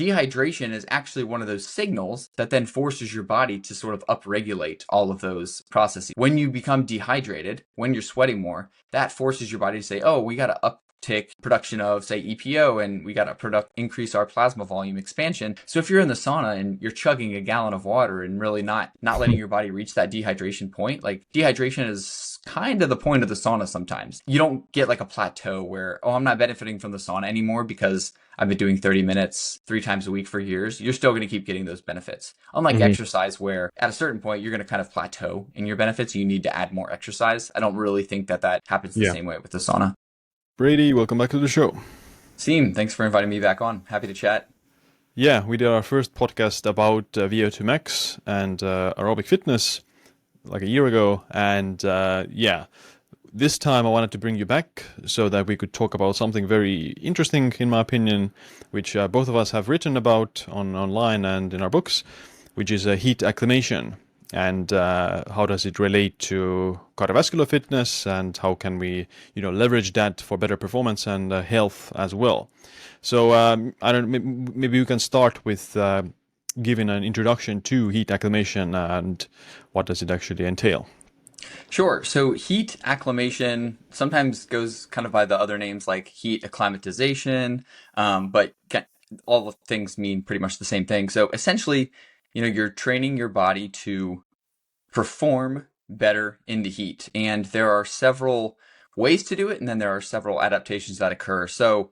dehydration is actually one of those signals that then forces your body to sort of upregulate all of those processes. When you become dehydrated, when you're sweating more, that forces your body to say, oh, we got to uptick production of, say, EPO, and we got to increase our plasma volume expansion. So if you're in the sauna and you're chugging a gallon of water and really not letting your body reach that dehydration point, like dehydration is kind of the point of the sauna sometimes. You don't get like a plateau where, oh, I'm not benefiting from the sauna anymore because I've been doing 30 minutes 3 times a week for years. You're still going to keep getting those benefits. Unlike exercise, where at a certain point, you're going to kind of plateau in your benefits. You need to add more exercise. I don't really think that happens the same way with the sauna. Brady, welcome back to the show. Siim, thanks for inviting me back on. Happy to chat. Yeah, we did our first podcast about VO2 max and aerobic fitness like a year ago. And this time I wanted to bring you back so that we could talk about something very interesting, in my opinion, which both of us have written about online and in our books, which is heat acclimation. And how does it relate to cardiovascular fitness, and how can we, leverage that for better performance and health as well? So maybe we can start with giving an introduction to heat acclimation and what does it actually entail. Sure. So heat acclimation sometimes goes kind of by the other names like heat acclimatization, but all the things mean pretty much the same thing. So essentially, you're training your body to perform better in the heat. And there are several ways to do it, and then there are several adaptations that occur. So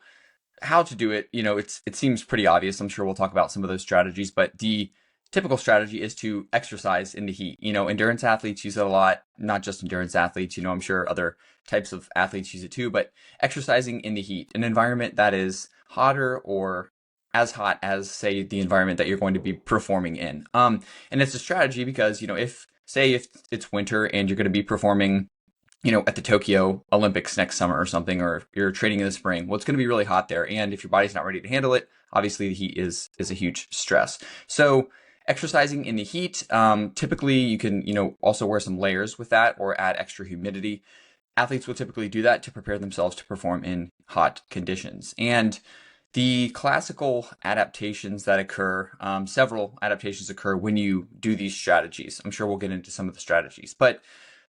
how to do it, it seems pretty obvious. I'm sure we'll talk about some of those strategies, but the typical strategy is to exercise in the heat. Endurance athletes use it a lot, not just endurance athletes, I'm sure other types of athletes use it too, but exercising in the heat, an environment that is hotter or as hot as, say, the environment that you're going to be performing in. And it's a strategy because, if it's winter and you're going to be performing at the Tokyo Olympics next summer or something, or you're training in the spring, well, it's going to be really hot there. And if your body's not ready to handle it, obviously the heat is a huge stress. So exercising in the heat, typically you can, also wear some layers with that or add extra humidity. Athletes will typically do that to prepare themselves to perform in hot conditions. And the classical adaptations that occur, several adaptations occur when you do these strategies. I'm sure we'll get into some of the strategies, but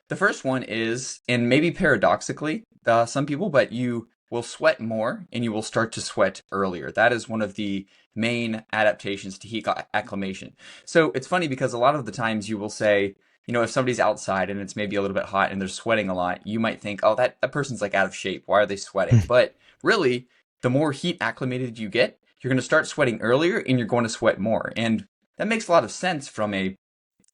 the first one is, and maybe paradoxically, some people, but you will sweat more and you will start to sweat earlier. That is one of the main adaptations to heat acclimation. So it's funny because a lot of the times you will say, if somebody's outside and it's maybe a little bit hot and they're sweating a lot, you might think, oh, that person's like out of shape. Why are they sweating? But really, the more heat acclimated you get, you're going to start sweating earlier and you're going to sweat more. And that makes a lot of sense from a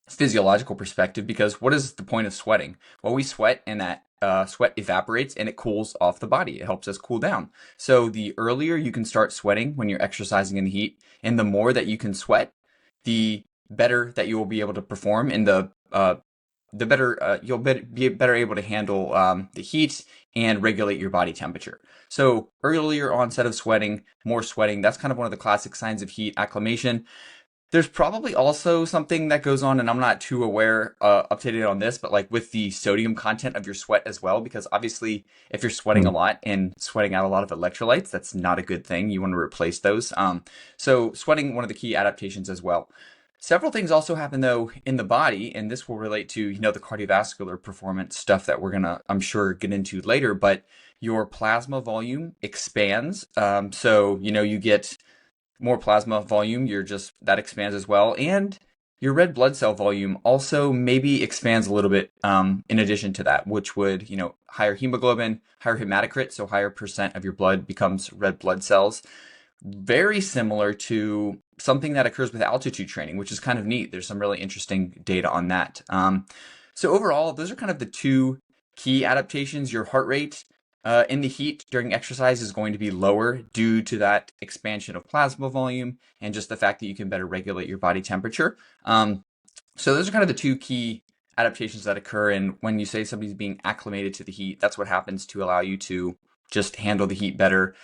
physiological perspective, because what is the point of sweating? Well, we sweat and that sweat evaporates and it cools off the body. It helps us cool down. So the earlier you can start sweating when you're exercising in the heat, and the more that you can sweat, the better that you will be able to perform, and the better you'll be better able to handle the heat and regulate your body temperature. So earlier onset of sweating, more sweating, that's kind of one of the classic signs of heat acclimation. There's probably also something that goes on, and I'm not too up to date on this, but like with the sodium content of your sweat as well, because obviously if you're sweating a lot and sweating out a lot of electrolytes, that's not a good thing. You want to replace those. So sweating, one of the key adaptations as well. Several things also happen though in the body, and this will relate to, the cardiovascular performance stuff that we're gonna, I'm sure, get into later, but your plasma volume expands. So, you get more plasma volume, that expands as well. And your red blood cell volume also maybe expands a little bit in addition to that, which would, higher hemoglobin, higher hematocrit, so higher percent of your blood becomes red blood cells. Very similar to something that occurs with altitude training, which is kind of neat. There's some really interesting data on that. So overall, those are kind of the two key adaptations. Your heart rate in the heat during exercise is going to be lower due to that expansion of plasma volume and just the fact that you can better regulate your body temperature. So those are kind of the two key adaptations that occur. And when you say somebody's being acclimated to the heat, that's what happens to allow you to just handle the heat better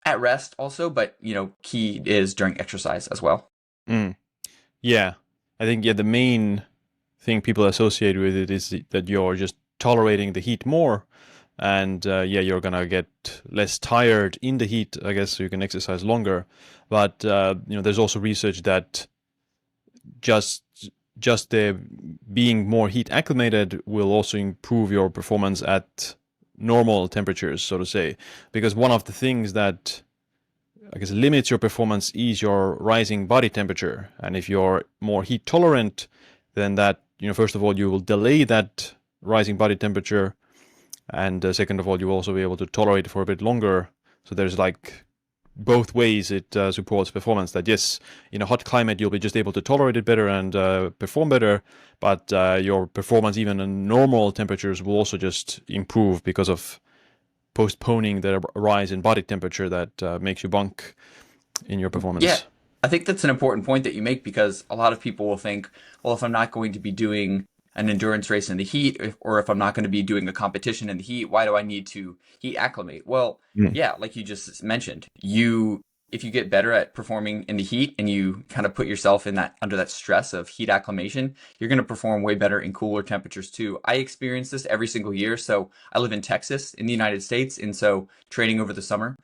at rest also, but key is during exercise as well. Yeah, I think the main thing people associate with it is that you're just tolerating the heat more, and yeah, you're gonna get less tired in the heat, I guess, so you can exercise longer. But there's also research that just just the being more heat acclimated will also improve your performance at normal temperatures, so to say. Because one of the things that I guess limits your performance is your rising body temperature. And if you're more heat tolerant, then that, first of all, you will delay that rising body temperature. And second of all, you will also be able to tolerate it for a bit longer. So there's like both ways it supports performance. That yes, in a hot climate, you'll be just able to tolerate it better and perform better. But your performance, even in normal temperatures, will also just improve because of postponing the rise in body temperature that makes you bunk in your Yeah, performance. I think that's an important point that you make because a lot of people will think, well, if I'm not going to be doing an endurance race in the heat, or if I'm not going to be doing a competition in the heat, why do I need to heat acclimate? Well, Mm. yeah, like you just mentioned, if you get better at performing in the heat and you kind of put yourself in that under that stress of heat acclimation, you're going to perform way better in cooler temperatures too. I experience this every single year. So I live in Texas in the United States, and so training over the summer,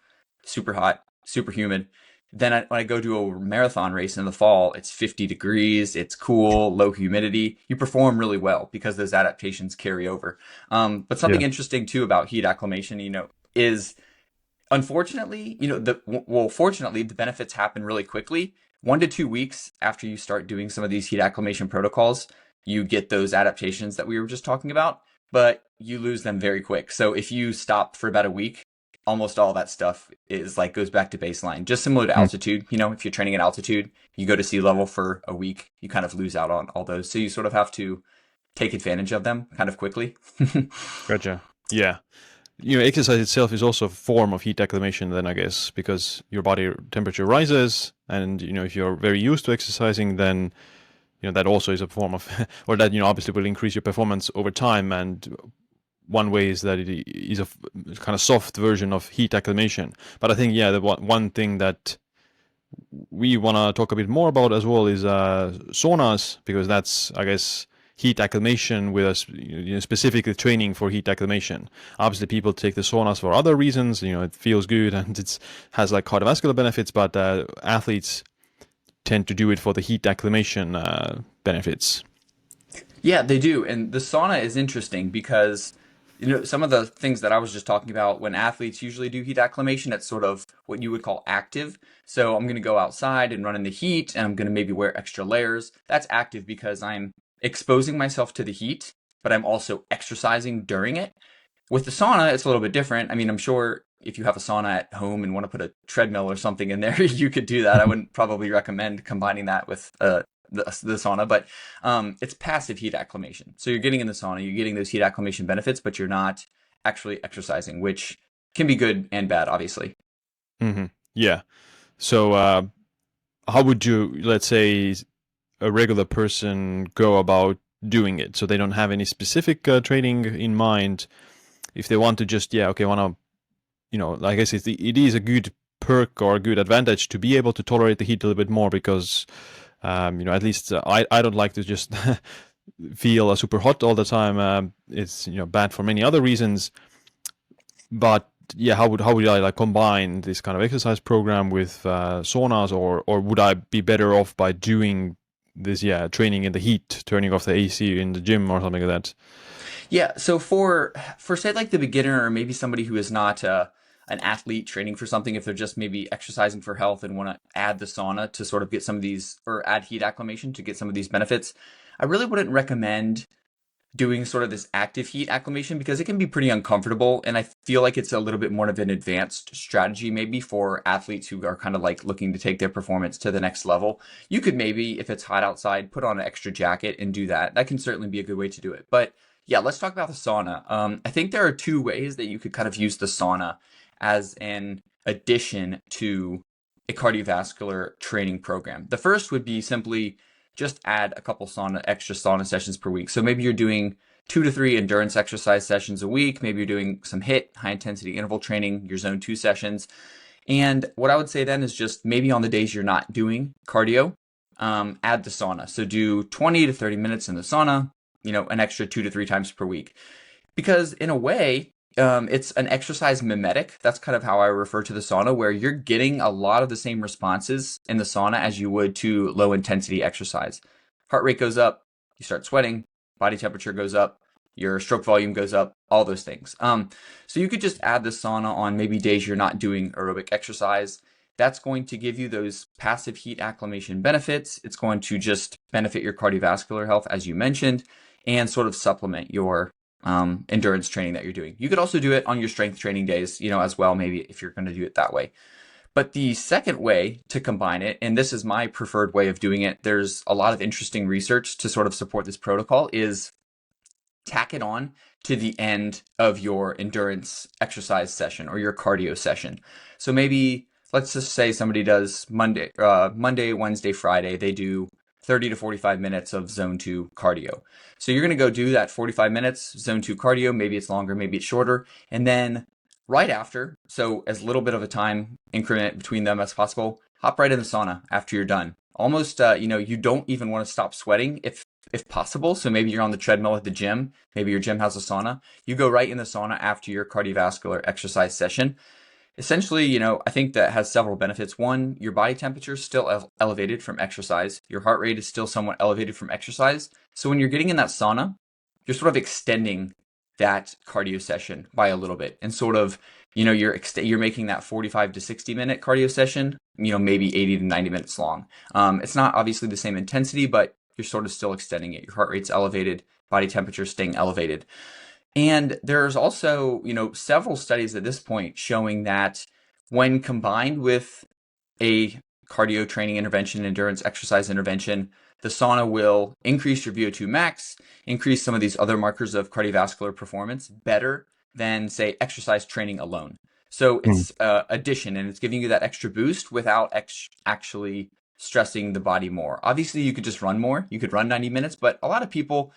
super hot, super humid. Then when I go to a marathon race in the fall, it's 50 degrees, it's cool, low humidity. You perform really well because those adaptations carry over. But Yeah. something interesting too about heat acclimation, is unfortunately, fortunately, the benefits happen really quickly. 1 to 2 weeks after you start doing some of these heat acclimation protocols, you get those adaptations that we were just talking about, but you lose them very quick. So if you stop for about a week, almost all that stuff is like goes back to baseline. Just similar to Mm. altitude, if you're training at altitude, you go to sea level for a week, you kind of lose out on all those. So you sort of have to take advantage of them kind of quickly. Gotcha. Yeah. Exercise itself is also a form of heat acclimation, then I guess, because your body temperature rises, and if you're very used to exercising, then that also is a form of, or that obviously will increase your performance over time. And one way is that it is a kind of soft version of heat acclimation. But I think yeah, the one thing that we want to talk a bit more about as well is saunas, because that's, I guess, heat acclimation with us, specifically training for heat acclimation. Obviously, people take the saunas for other reasons. It feels good and it has like cardiovascular benefits, but athletes tend to do it for the heat acclimation benefits. Yeah, they do. And the sauna is interesting because, some of the things that I was just talking about when athletes usually do heat acclimation, it's sort of what you would call active. So I'm going to go outside and run in the heat and I'm going to maybe wear extra layers. That's active because I'm exposing myself to the heat, but I'm also exercising during it. With the sauna, it's a little bit different. I mean, I'm sure if you have a sauna at home and want to put a treadmill or something in there, you could do that. I wouldn't probably recommend combining that with the sauna, but it's passive heat acclimation. So you're getting in the sauna, you're getting those heat acclimation benefits, but you're not actually exercising, which can be good and bad, obviously. Hmm. Yeah. So, how would you, let's say, a regular person go about doing it? So they don't have any specific training in mind. If they want to just, yeah, okay, want to, I guess it is a good perk or a good advantage to be able to tolerate the heat a little bit more because, at least I don't like to just feel super hot all the time. It's bad for many other reasons. But yeah, how would I like combine this kind of exercise program with saunas, or would I be better off by doing this, yeah, training in the heat, turning off the AC in the gym or something like that? Yeah, so for say like the beginner or maybe somebody who is not an athlete training for something, if they're just maybe exercising for health and want to add the sauna to sort of get some of these or add heat acclimation to get some of these benefits, I really wouldn't recommend doing sort of this active heat acclimation because it can be pretty uncomfortable. And I feel like it's a little bit more of an advanced strategy, maybe for athletes who are kind of like looking to take their performance to the next level. You could maybe, if it's hot outside, put on an extra jacket and do that. That can certainly be a good way to do it. But yeah, let's talk about the sauna. I think there are two ways that you could kind of use the sauna as an addition to a cardiovascular training program. The first would be simply just add a couple extra sauna sessions per week. So maybe you're doing 2 to 3 endurance exercise sessions a week. Maybe you're doing some high intensity interval training, your zone 2 sessions. And what I would say then is just maybe on the days you're not doing cardio, add the sauna. So do 20 to 30 minutes in the sauna, an extra 2 to 3 times per week. Because in a way, It's an exercise mimetic. That's kind of how I refer to the sauna, where you're getting a lot of the same responses in the sauna as you would to low intensity exercise. Heart rate goes up, you start sweating, body temperature goes up, your stroke volume goes up, all those things. So you could just add the sauna on maybe days you're not doing aerobic exercise. That's going to give you those passive heat acclimation benefits. It's going to just benefit your cardiovascular health, as you mentioned, and sort of supplement your endurance training that you're doing. You could also do it on your strength training days, as well, maybe if you're going to do it that way. But the second way to combine it, and this is my preferred way of doing it, there's a lot of interesting research to sort of support this protocol, is tack it on to the end of your endurance exercise session or your cardio session. So maybe let's just say somebody does Monday, Wednesday, Friday. They do 30 to 45 minutes of zone 2 cardio. So you're going to go do that 45 minutes zone 2 cardio. Maybe it's longer, maybe it's shorter. And then right after, so as little bit of a time increment between them as possible, hop right in the sauna after you're done. Almost, you don't even want to stop sweating if possible. So maybe you're on the treadmill at the gym. Maybe your gym has a sauna. You go right in the sauna after your cardiovascular exercise session. Essentially, I think that has several benefits. One, your body temperature is still elevated from exercise. Your heart rate is still somewhat elevated from exercise. So when you're getting in that sauna, you're sort of extending that cardio session by a little bit, and sort of, you're making that 45 to 60 minute cardio session, maybe 80 to 90 minutes long. It's not obviously the same intensity, but you're sort of still extending it. Your heart rate's elevated, body temperature staying elevated. And there's also, several studies at this point showing that when combined with a cardio training intervention, endurance exercise intervention, the sauna will increase your VO2 max, increase some of these other markers of cardiovascular performance better than, say, exercise training alone. So it's addition, and it's giving you that extra boost without actually stressing the body more. Obviously, you could just run more. You could run 90 minutes, but a lot of people,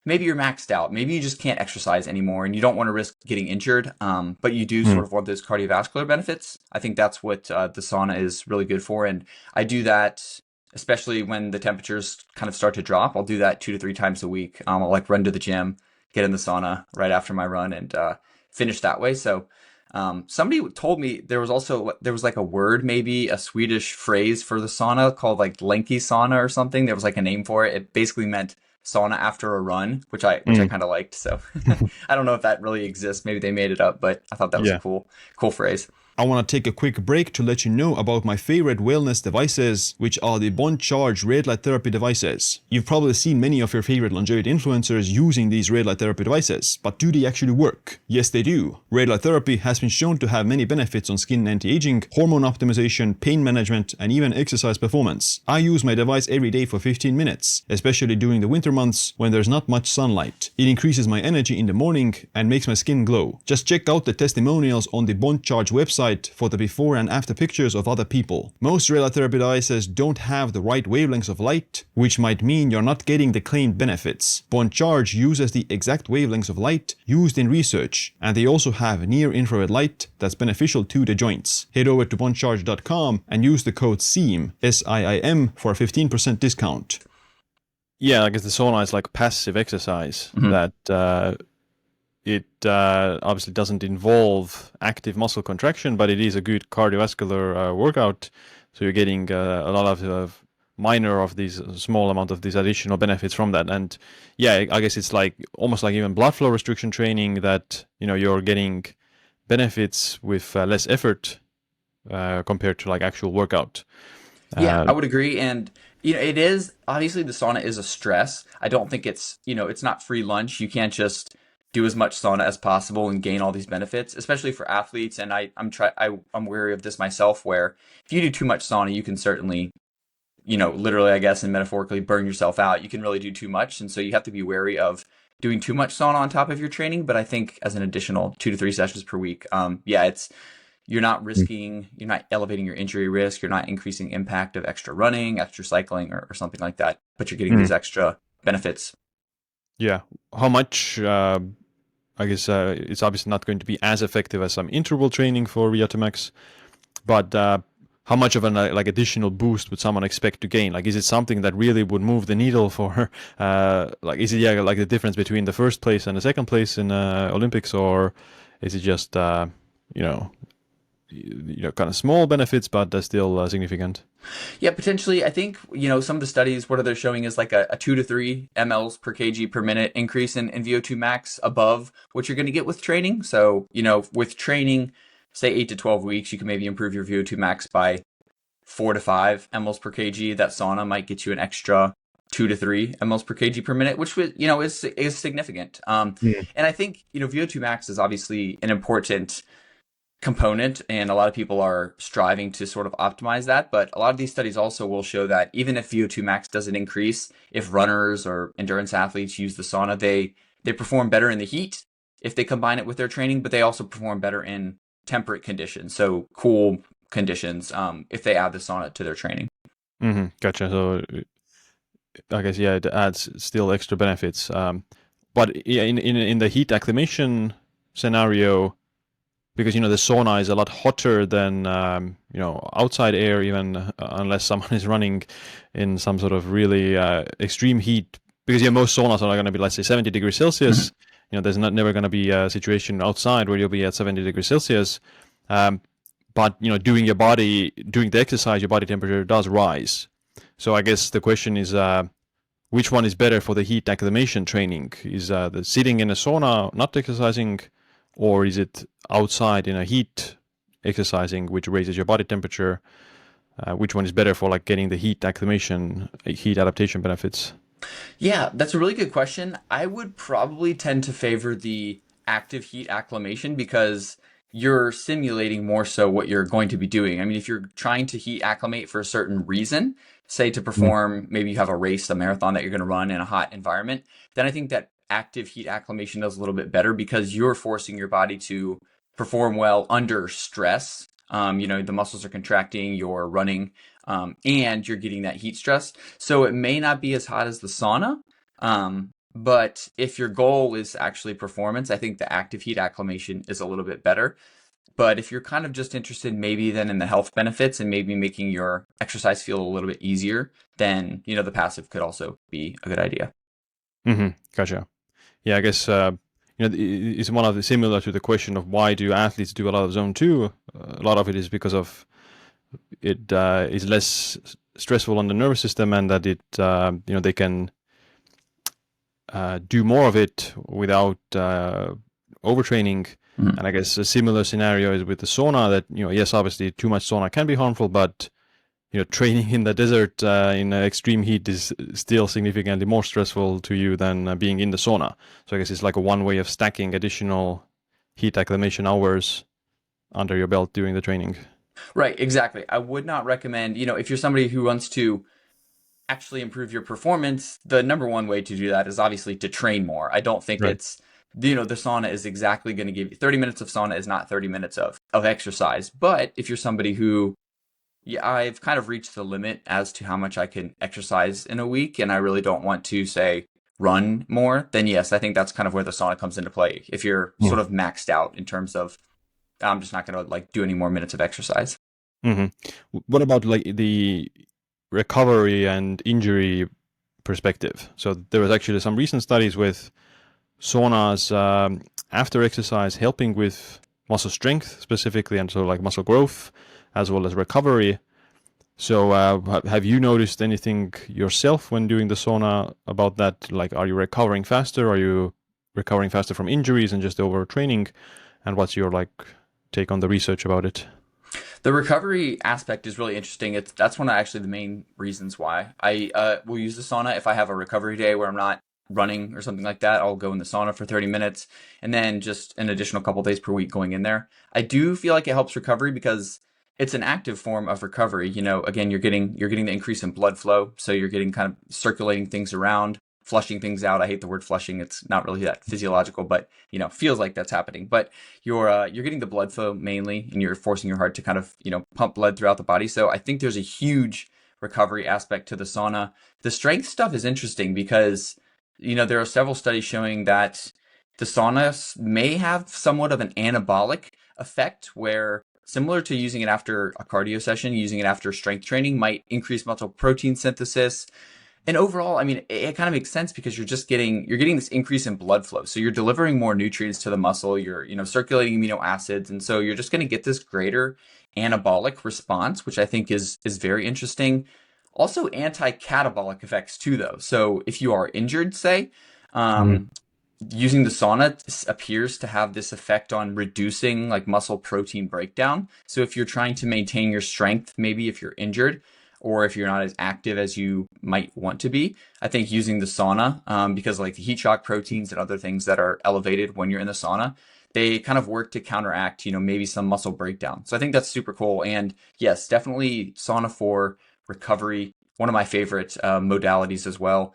maybe you're maxed out. Maybe you just can't exercise anymore and you don't want to risk getting injured, but you do sort of want those cardiovascular benefits. I think that's what the sauna is really good for. And I do that, especially when the temperatures kind of start to drop. I'll do that 2 to 3 times a week. I'll run to the gym, get in the sauna right after my run, and finish that way. So somebody told me there was like a word, maybe a Swedish phrase for the sauna called like Lenki sauna or something. There was like a name for it. It basically meant sauna after a run, which I kind of liked. So I don't know if that really exists. Maybe they made it up, but I thought that was a Yeah. cool phrase. I want to take a quick break to let you know about my favorite wellness devices, which are the Bond Charge red light therapy devices. You've probably seen many of your favorite longevity influencers using these red light therapy devices, but do they actually work? Yes, they do. Red light therapy has been shown to have many benefits on skin anti-aging, hormone optimization, pain management, and even exercise performance. I use my device every day for 15 minutes, especially during the winter months when there's not much sunlight. It increases my energy in the morning and makes my skin glow. Just check out the testimonials on the Bond Charge website for the before and after pictures of other people. Most red light therapy devices don't have the right wavelengths of light, which might mean you're not getting the claimed benefits. Bond Charge uses the exact wavelengths of light used in research, and they also have near-infrared light that's beneficial to the joints. Head over to bondcharge.com and use the code SIIM, S-I-I-M, for a 15% discount. Yeah, I guess the sauna is like passive exercise that it obviously doesn't involve active muscle contraction, but it is a good cardiovascular workout. So you're getting a lot of minor of these small amount of these additional benefits from that. And yeah, I guess it's like almost like even blood flow restriction training that, you're getting benefits with less effort compared to like actual workout. Yeah, I would agree. And, it is obviously the sauna is a stress. I don't think it's not free lunch. You can't just do as much sauna as possible and gain all these benefits, especially for athletes. And I'm wary of this myself, where if you do too much sauna, you can certainly, literally, I guess, and metaphorically burn yourself out. You can really do too much. And so you have to be wary of doing too much sauna on top of your training. But I think as an additional 2 to 3 sessions per week, you're not elevating your injury risk. You're not increasing impact of extra running, extra cycling, or something like that, but you're getting these extra benefits. Yeah. How much, I guess it's obviously not going to be as effective as some interval training for VO2max, but how much of an additional boost would someone expect to gain? Like, is it something that really would move the needle for, is it like the difference between the first place and the second place in Olympics, or Is it just you know kind of small benefits, but they're still significant? Yeah, potentially. I think, some of the studies, what they're showing is like a 2 to 3 mLs per kg per minute increase in VO2 max above what you're going to get with training. So, with training, say 8 to 12 weeks, you can maybe improve your VO2 max by 4 to 5 mLs per kg. That sauna might get you an extra 2 to 3 mLs per kg per minute, which is significant. Mm. And I think, VO2 max is obviously an important component, and a lot of people are striving to sort of optimize that. But a lot of these studies also will show that even if VO2 max doesn't increase, if runners or endurance athletes use the sauna, they perform better in the heat if they combine it with their training, but they also perform better in temperate conditions, so cool conditions, if they add the sauna to their training. Gotcha. So I guess yeah, it adds still extra benefits. But yeah, in the heat acclimation scenario, because the sauna is a lot hotter than outside air, even unless someone is running in some sort of really extreme heat. Because most saunas are going to be, let's say, 70 degrees Mhm. Celsius. There's not never going to be a situation outside where you'll be at 70 degrees Celsius. Um, but doing the exercise, your body temperature does rise. So I guess the question is, which one is better for the heat acclimation training? Is the sitting in a sauna not exercising, or is it outside in a heat exercising, which raises your body temperature? Which one is better for like getting the heat acclimation, heat adaptation benefits? Yeah, that's a really good question. I would probably tend to favor the active heat acclimation because you're simulating more so what you're going to be doing. I mean, if you're trying to heat acclimate for a certain reason, say to Mm. perform, maybe you have a race, a marathon that you're going to run in a hot environment, then I think that active heat acclimation does a little bit better because you're forcing your body to perform well under stress. The muscles are contracting, you're running, and you're getting that heat stress. So it may not be as hot as the sauna. But if your goal is actually performance, I think the active heat acclimation is a little bit better. But if you're kind of just interested maybe then in the health benefits and maybe making your exercise feel a little bit easier, then, the passive could also be a good idea. Gotcha. Yeah, I guess it's one of the similar to the question of why do athletes do a lot of zone two. A lot of it is because of it is less stressful on the nervous system, and that they can do more of it without overtraining. Mhm. And I guess a similar scenario is with the sauna that, yes, obviously too much sauna can be harmful, but, training in the desert in extreme heat is still significantly more stressful to you than being in the sauna. So I guess it's like a one way of stacking additional heat acclimation hours under your belt during the training. Right, exactly. I would not recommend, if you're somebody who wants to actually improve your performance, the number one way to do that is obviously to train more. I don't think Right. it's, the sauna is exactly going to give you 30 minutes of sauna is not 30 minutes of exercise. But if you're somebody who, yeah, I've kind of reached the limit as to how much I can exercise in a week, and I really don't want to say run more, then yes, I think that's kind of where the sauna comes into play. If you're Mm. sort of maxed out in terms of, I'm just not going to like do any more minutes of exercise. hmm What about like the recovery and injury perspective? So there was actually some recent studies with saunas after exercise helping with muscle strength specifically, and so like muscle growth as well as recovery. So have you noticed anything yourself when doing the sauna about that? Like, are you recovering faster? Are you recovering faster from injuries and just overtraining? And what's your like take on the research about it? The recovery aspect is really interesting. That's one of actually the main reasons why I will use the sauna. If I have a recovery day where I'm not running or something like that, I'll go in the sauna for 30 minutes and then just an additional couple days per week going in there. I do feel like it helps recovery because it's an active form of recovery. Again, you're getting the increase in blood flow, so you're getting kind of circulating things around, flushing things out. I hate the word flushing. It's not really that physiological, but feels like that's happening. But you're getting the blood flow mainly, and you're forcing your heart to kind of pump blood throughout the body. So I think there's a huge recovery aspect to the sauna. The strength stuff is interesting because there are several studies showing that the sauna may have somewhat of an anabolic effect where similar to using it after a cardio session, using it after strength training might increase muscle protein synthesis, And overall, I mean, it kind of makes sense because you're getting this increase in blood flow. So you're delivering more nutrients to the muscle, you're, circulating amino acids, and so you're just going to get this greater anabolic response, which I think is very interesting. Also anti-catabolic effects too, though. So if you are injured, say, Mhm. um, using the sauna appears to have this effect on reducing like muscle protein breakdown. So if you're trying to maintain your strength, maybe if you're injured or if you're not as active as you might want to be, I think using the sauna, because like the heat shock proteins and other things that are elevated when you're in the sauna, they kind of work to counteract, maybe some muscle breakdown. So I think that's super cool. And yes, definitely sauna for recovery, one of my favorite modalities as well.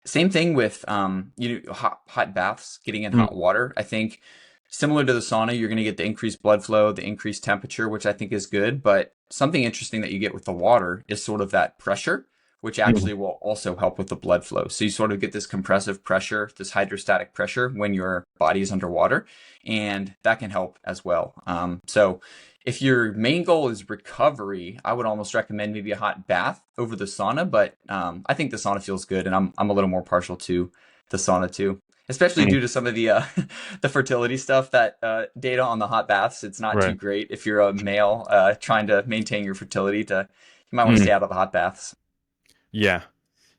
Same thing with hot baths, getting in hot Mm. water. I think similar to the sauna, you're going to get the increased blood flow, the increased temperature, which I think is good. But something interesting that you get with the water is sort of that pressure, which Mm. actually will also help with the blood flow. So you sort of get this compressive pressure, this hydrostatic pressure when your body is underwater, and that can help as well. So if your main goal is recovery, I would almost recommend maybe a hot bath over the sauna. But I think the sauna feels good, and I'm a little more partial to the sauna too, especially Mm. due to some of the the fertility stuff that data on the hot baths. It's not too Right. great if you're a male trying to maintain your fertility. You might want to Mm. stay out of the hot baths. Yeah.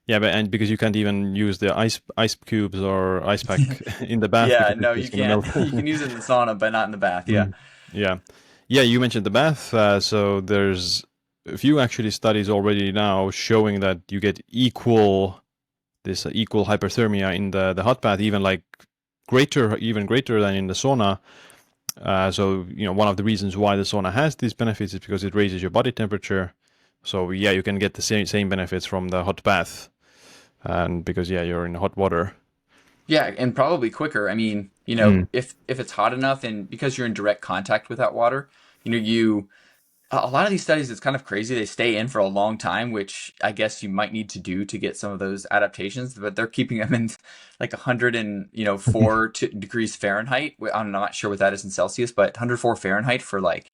Yeah, but and because you can't even use the ice cubes or ice pack in the bath Yeah, because no, it's you gonna can't. melt. You can use it in the sauna, but not in the bath. Yeah. Mm. Yeah. Yeah, you mentioned the bath. So there's a few actually studies already now showing that you get equal hyperthermia in the hot bath, even like even greater than in the sauna. So one of the reasons why the sauna has these benefits is because it raises your body temperature. So yeah, you can get the same benefits from the hot bath, and because yeah, you're in hot water. Yeah, and probably quicker. I mean, Mm. if it's hot enough and because you're in direct contact with that water, you a lot of these studies, it's kind of crazy. They stay in for a long time, which I guess you might need to do to get some of those adaptations, but they're keeping them in like 100 and, 4 degrees Fahrenheit. I'm not sure what that is in Celsius, but 104 Fahrenheit for like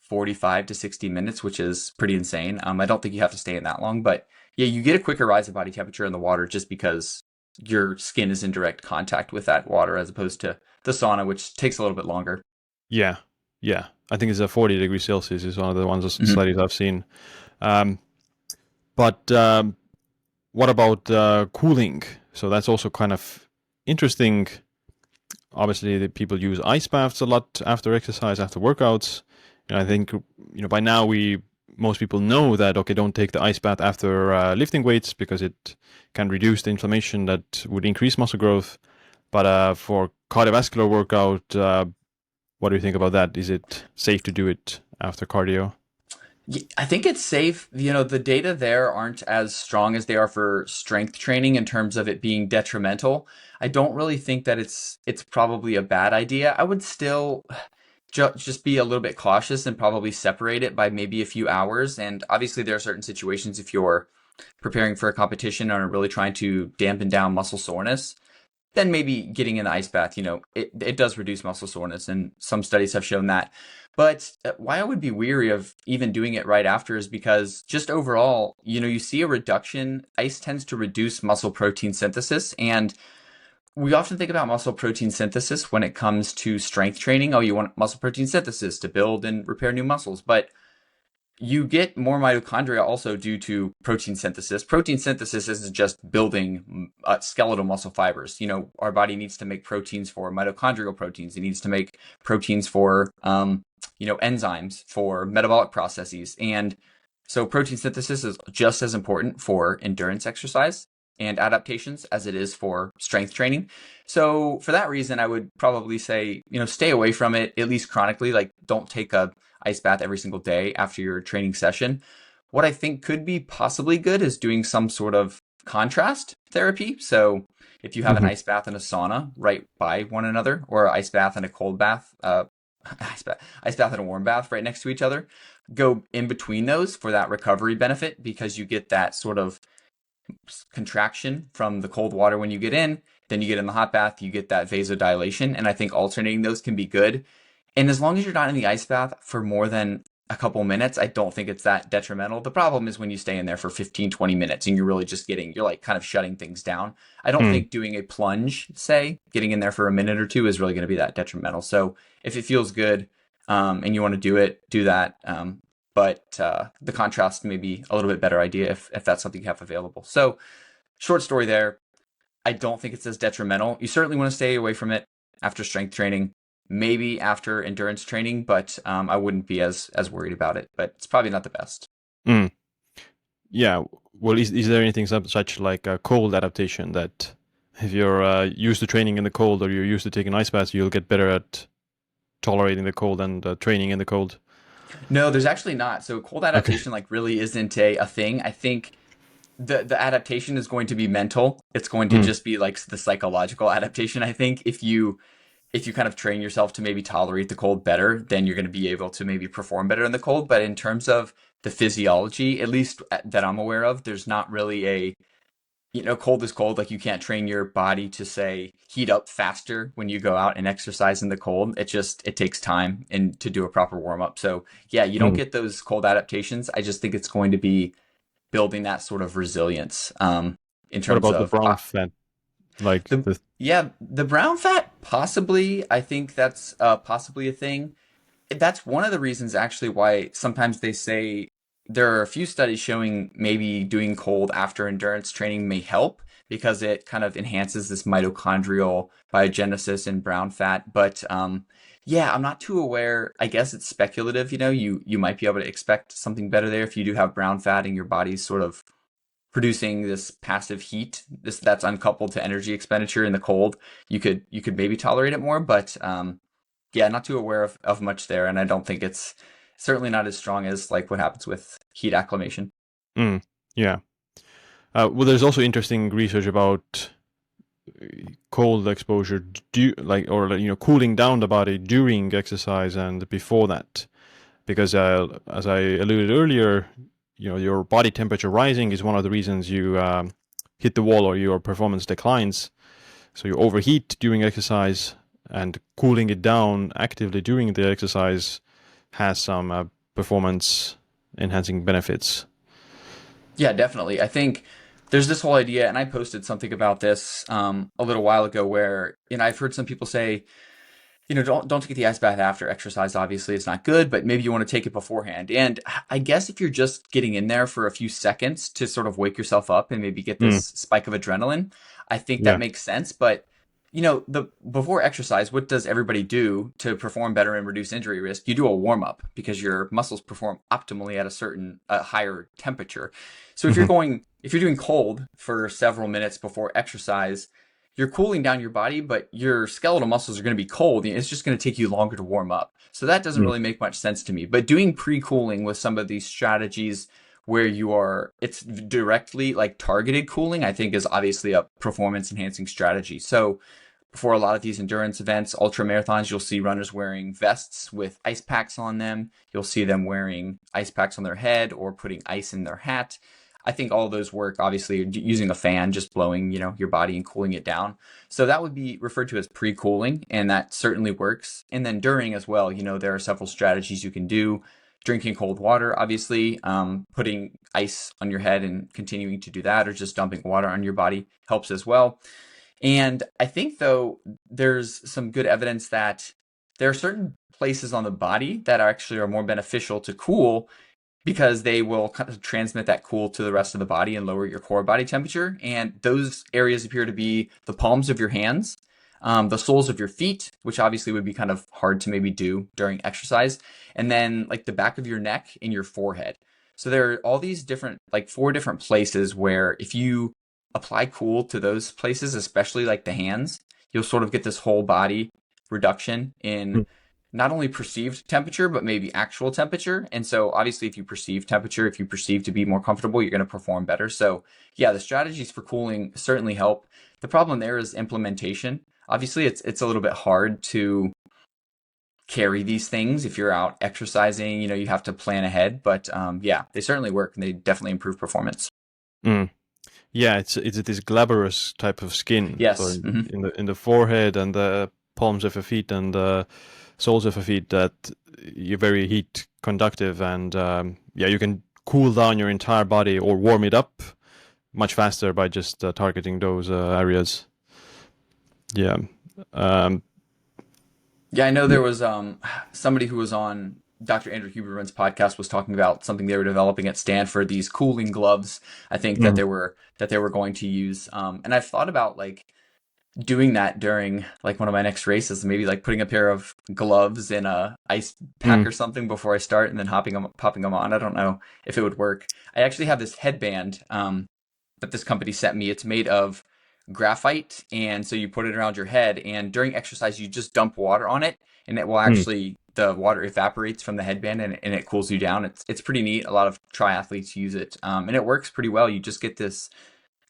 45 to 60 minutes, which is pretty insane. I don't think you have to stay in that long, but yeah, you get a quicker rise of body temperature in the water just because your skin is in direct contact with that water as opposed to the sauna, which takes a little bit longer. Yeah, yeah. I think it's a 40 degrees Celsius is one of the ones Mhm. studies I've seen. Um, but what about cooling? So that's also kind of interesting. Obviously, the people use ice baths a lot after exercise, after workouts. And I think by now we most people know that okay, don't take the ice bath after lifting weights because it can reduce the inflammation that would increase muscle growth. But for cardiovascular workout, what do you think about that? Is it safe to do it after cardio? I think it's safe. The data there aren't as strong as they are for strength training in terms of it being detrimental. I don't really think that it's probably a bad idea. I would still just be a little bit cautious and probably separate it by maybe a few hours. And obviously, there are certain situations if you're preparing for a competition or really trying to dampen down muscle soreness, then maybe getting in the ice bath, it does reduce muscle soreness, and some studies have shown that. But why I would be weary of even doing it right after is because just overall, you see a reduction. Ice tends to reduce muscle protein synthesis, and we often think about muscle protein synthesis when it comes to strength training. Oh, you want muscle protein synthesis to build and repair new muscles, but you get more mitochondria also due to protein synthesis. Protein synthesis isn't just building skeletal muscle fibers. Our body needs to make proteins for mitochondrial proteins. It needs to make proteins for, enzymes for metabolic processes. And so protein synthesis is just as important for endurance exercise and adaptations as it is for strength training. So for that reason, I would probably say, stay away from it, at least chronically. Like, don't take a ice bath every single day after your training session. What I think could be possibly good is doing some sort of contrast therapy. So if you have an Mhm. ice bath and a sauna right by one another, or an ice bath and a cold bath, ice bath and a warm bath right next to each other, go in between those for that recovery benefit because you get that sort of contraction from the cold water when you get in. Then you get in the hot bath, you get that vasodilation. And I think alternating those can be good. And as long as you're not in the ice bath for more than a couple minutes, I don't think it's that detrimental. The problem is when you stay in there for 15, 20 minutes and you're really just you're like kind of shutting things down. I don't Mm. think doing a plunge, say, getting in there for a minute or two is really going to be that detrimental. So if it feels good and you want to do it, do that. But the contrast may be a little bit better idea if that's something you have available. So short story there. I don't think it's as detrimental. You certainly want to stay away from it after strength training, maybe after endurance training, but I wouldn't be as worried about it. But it's probably not the best. Mm. Yeah. Well, is there anything such like a cold adaptation that if you're used to training in the cold or you're used to taking ice baths, you'll get better at tolerating the cold and training in the cold? No, there's actually not. So cold Okay. adaptation like really isn't a thing. I think the adaptation is going to be mental. It's going to Mm. just be like the psychological adaptation. I think if you kind of train yourself to maybe tolerate the cold better, then you're going to be able to maybe perform better in the cold. But in terms of the physiology, at least that I'm aware of, there's not really cold is cold. Like you can't train your body to say heat up faster when you go out and exercise in the cold. It takes time and to do a proper warm up. So yeah, you don't Mm. get those cold adaptations. I just think it's going to be building that sort of resilience in What terms about the of brown fat? Like the the yeah, the brown fat possibly. I think that's possibly a thing. That's one of the reasons actually why sometimes they say there are a few studies showing maybe doing cold after endurance training may help because it kind of enhances this mitochondrial biogenesis in brown fat. But yeah, I'm not too aware. I guess it's speculative. You might be able to expect something better there if you do have brown fat and your body's sort of producing this passive heat, this that's uncoupled to energy expenditure in the cold. You could maybe tolerate it more, but yeah, not too aware of much there, and I don't think it's certainly not as strong as like what happens with heat acclimation. mm, yeah. Well, there's also interesting research about cold exposure, like or cooling down the body during exercise and before that, because as I alluded earlier, your body temperature rising is one of the reasons you hit the wall or your performance declines. So you overheat during exercise, and cooling it down actively during the exercise has some performance enhancing benefits. Yeah, definitely. I think there's this whole idea, and I posted something about this a little while ago, where I've heard some people say, don't take the ice bath after exercise. Obviously, it's not good, but maybe you want to take it beforehand. And I guess if you're just getting in there for a few seconds to sort of wake yourself up and maybe get this Mm, spike of adrenaline, I think that yeah. makes sense. But the before exercise, what does everybody do to perform better and reduce injury risk? You do a warm up because your muscles perform optimally at a certain higher temperature. So Hmm. if you're doing cold for several minutes before exercise, you're cooling down your body, but your skeletal muscles are going to be cold. It's just going to take you longer to warm up. So that doesn't Mm, really make much sense to me. But doing pre-cooling with some of these strategies where it's directly like targeted cooling, I think is obviously a performance enhancing strategy. So for a lot of these endurance events, ultra marathons, you'll see runners wearing vests with ice packs on them. You'll see them wearing ice packs on their head or putting ice in their hat. I think all of those work, obviously, using a fan, just blowing, your body and cooling it down. So that would be referred to as pre-cooling, and that certainly works. And then during as well, there are several strategies you can do. Drinking cold water, obviously, putting ice on your head and continuing to do that, or just dumping water on your body helps as well. And I think, though, there's some good evidence that there are certain places on the body that actually are more beneficial to cool because they will kind of transmit that cool to the rest of the body and lower your core body temperature. And those areas appear to be the palms of your hands, the soles of your feet, which obviously would be kind of hard to maybe do during exercise, and then like the back of your neck and your forehead. So there are all these different, like four different places where if you apply cool to those places, especially like the hands, you'll sort of get this whole body reduction in mm, not only perceived temperature, but maybe actual temperature. And so obviously if you perceive temperature, if you perceive to be more comfortable, you're going to perform better. So yeah, the strategies for cooling certainly help. The problem there is implementation. Obviously it's a little bit hard to carry these things if you're out exercising, you have to plan ahead, but yeah, they certainly work and they definitely improve performance. mm. Yeah, it's this glabrous type of skin, so Yes. in the forehead and the palms of your feet and soles of your feet that you're very heat conductive, and yeah, you can cool down your entire body or warm it up much faster by just targeting those areas. Yeah. Um, Yeah, I know there was somebody who was on Dr. Andrew Huberman's podcast was talking about something they were developing at Stanford, these cooling gloves, I think mm, that they were going to use. And I've thought about like doing that during like one of my next races, maybe like putting a pair of gloves in a ice pack mm, or something before I start and then popping them on. I don't know if it would work. I actually have this headband that this company sent me. It's made of graphite, and so you put it around your head, and during exercise you just dump water on it, and it will mm, actually the water evaporates from the headband and it cools you down. It's pretty neat. A lot of triathletes use it, and it works pretty well. You just get this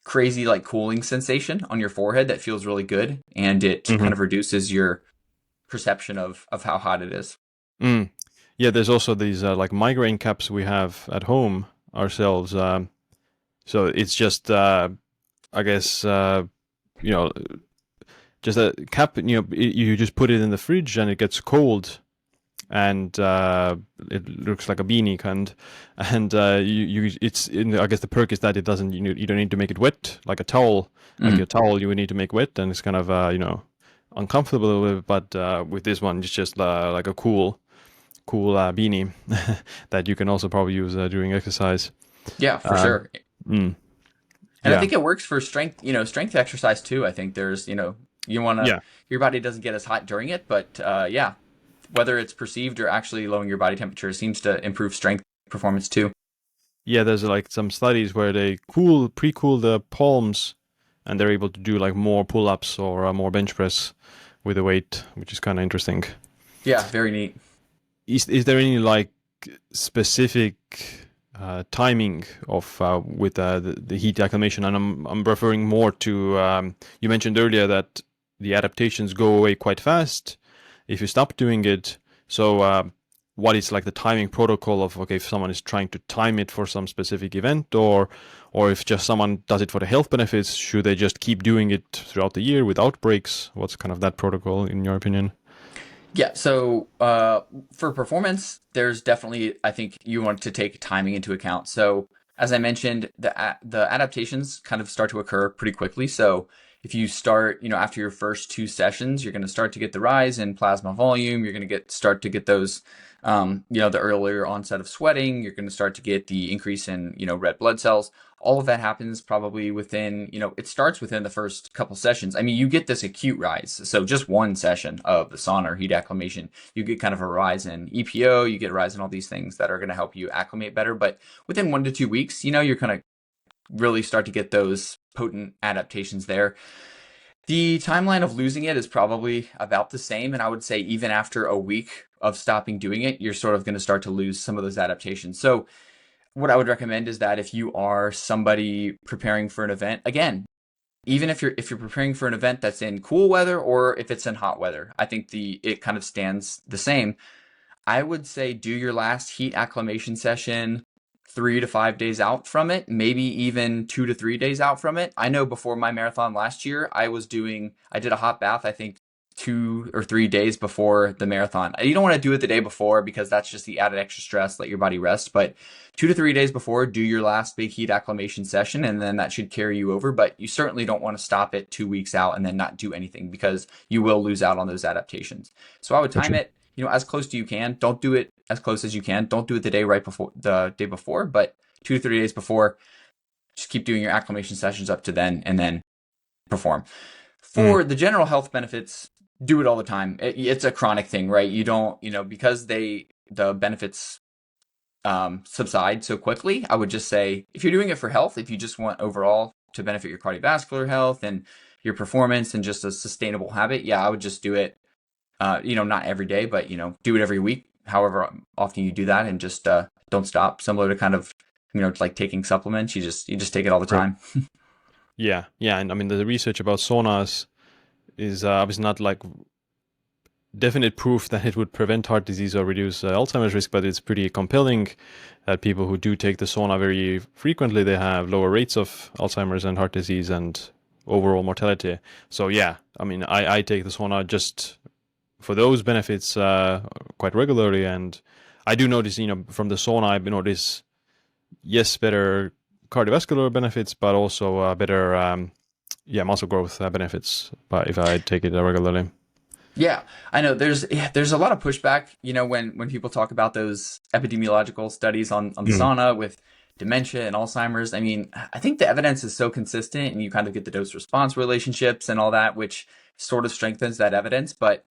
crazy like cooling sensation on your forehead that feels really good, and it mm-hmm, kind of reduces your perception of how hot it is. mm. Yeah, there's also these like migraine caps we have at home ourselves. So it's just, I guess, you know, just a cap. You just put it in the fridge and it gets cold, and it looks like a beanie kind. And it's in. I guess the perk is that it doesn't. You don't need to make it wet like a towel. Like Mm. a towel, you would need to make wet, and it's kind of uncomfortable a little bit. But with this one, it's just like a cool beanie that you can also probably use during exercise. Yeah, for Uh, sure. mm, And I yeah, think it works for strength, strength exercise too. I think there's, you want to, yeah, your body doesn't get as hot during it, but yeah, whether it's perceived or actually lowering your body temperature seems to improve strength performance too. yeah. There's like some studies where they pre-cool the palms, and they're able to do like more pull-ups or more bench press with the weight, which is kind of interesting. Yeah, very neat. Is there any like specific timing of with the heat acclimation? And I'm referring more to you mentioned earlier that the adaptations go away quite fast if you stop doing it. So what is like the timing protocol of, okay, if someone is trying to time it for some specific event, or if just someone does it for the health benefits, should they just keep doing it throughout the year without breaks? What's kind of that protocol in your opinion? Yeah, so for performance, there's definitely, I think you want to take timing into account. So as I mentioned, the adaptations kind of start to occur pretty quickly. So if you start, after your first two sessions, you're going to start to get the rise in plasma volume. You're going to start to get those, the earlier onset of sweating. You're going to start to get the increase in, red blood cells. All of that happens probably within, it starts within the first couple sessions. I mean, you get this acute rise. So just one session of the sauna or heat acclimation, you get kind of a rise in EPO, you get a rise in all these things that are going to help you acclimate better. But within 1 to 2 weeks, you're kind of really start to get those potent adaptations there. The timeline of losing it is probably about the same. And I would say even after a week of stopping doing it, you're sort of going to start to lose some of those adaptations. So what I would recommend is that if you are somebody preparing for an event, again, even if you're preparing for an event that's in cool weather or if it's in hot weather, I think it kind of stands the same. I would say do your last heat acclimation session 3 to 5 days out from it, maybe even 2 to 3 days out from it. I know before my marathon last year, I did a hot bath, I think 2 or 3 days before the marathon. You don't want to do it the day before because that's just the added extra stress, let your body rest. But 2 to 3 days before, do your last big heat acclimation session, and then that should carry you over. But you certainly don't want to stop it 2 weeks out and then not do anything because you will lose out on those adaptations. So I would time Gotcha. it, as close to you can. Don't do it as close as you can. Don't do it the day before, but 2 to 3 days before. Just keep doing your acclimation sessions up to then, and then perform. Mm, For the general health benefits, do it all the time. It's a chronic thing, right? You don't, because the benefits subside so quickly. I would just say if you're doing it for health, if you just want overall to benefit your cardiovascular health and your performance and just a sustainable habit, yeah, I would just do it. Not every day, but do it every week, however often you do that, and just don't stop. Similar to kind of, like taking supplements, you just take it all the right. time. Yeah, yeah, and I mean the research about saunas is obviously not like definite proof that it would prevent heart disease or reduce Alzheimer's risk, but it's pretty compelling that people who do take the sauna very frequently, they have lower rates of Alzheimer's and heart disease and overall mortality. So yeah, I mean, I take the sauna just for those benefits quite regularly. And I do notice, from the sauna, I notice, yes, better cardiovascular benefits, but also better, muscle growth benefits. But if I take it regularly. Yeah, I know there's a lot of pushback, when people talk about those epidemiological studies on the Mm. sauna with dementia and Alzheimer's. I mean, I think the evidence is so consistent and you kind of get the dose response relationships and all that, which sort of strengthens that evidence. But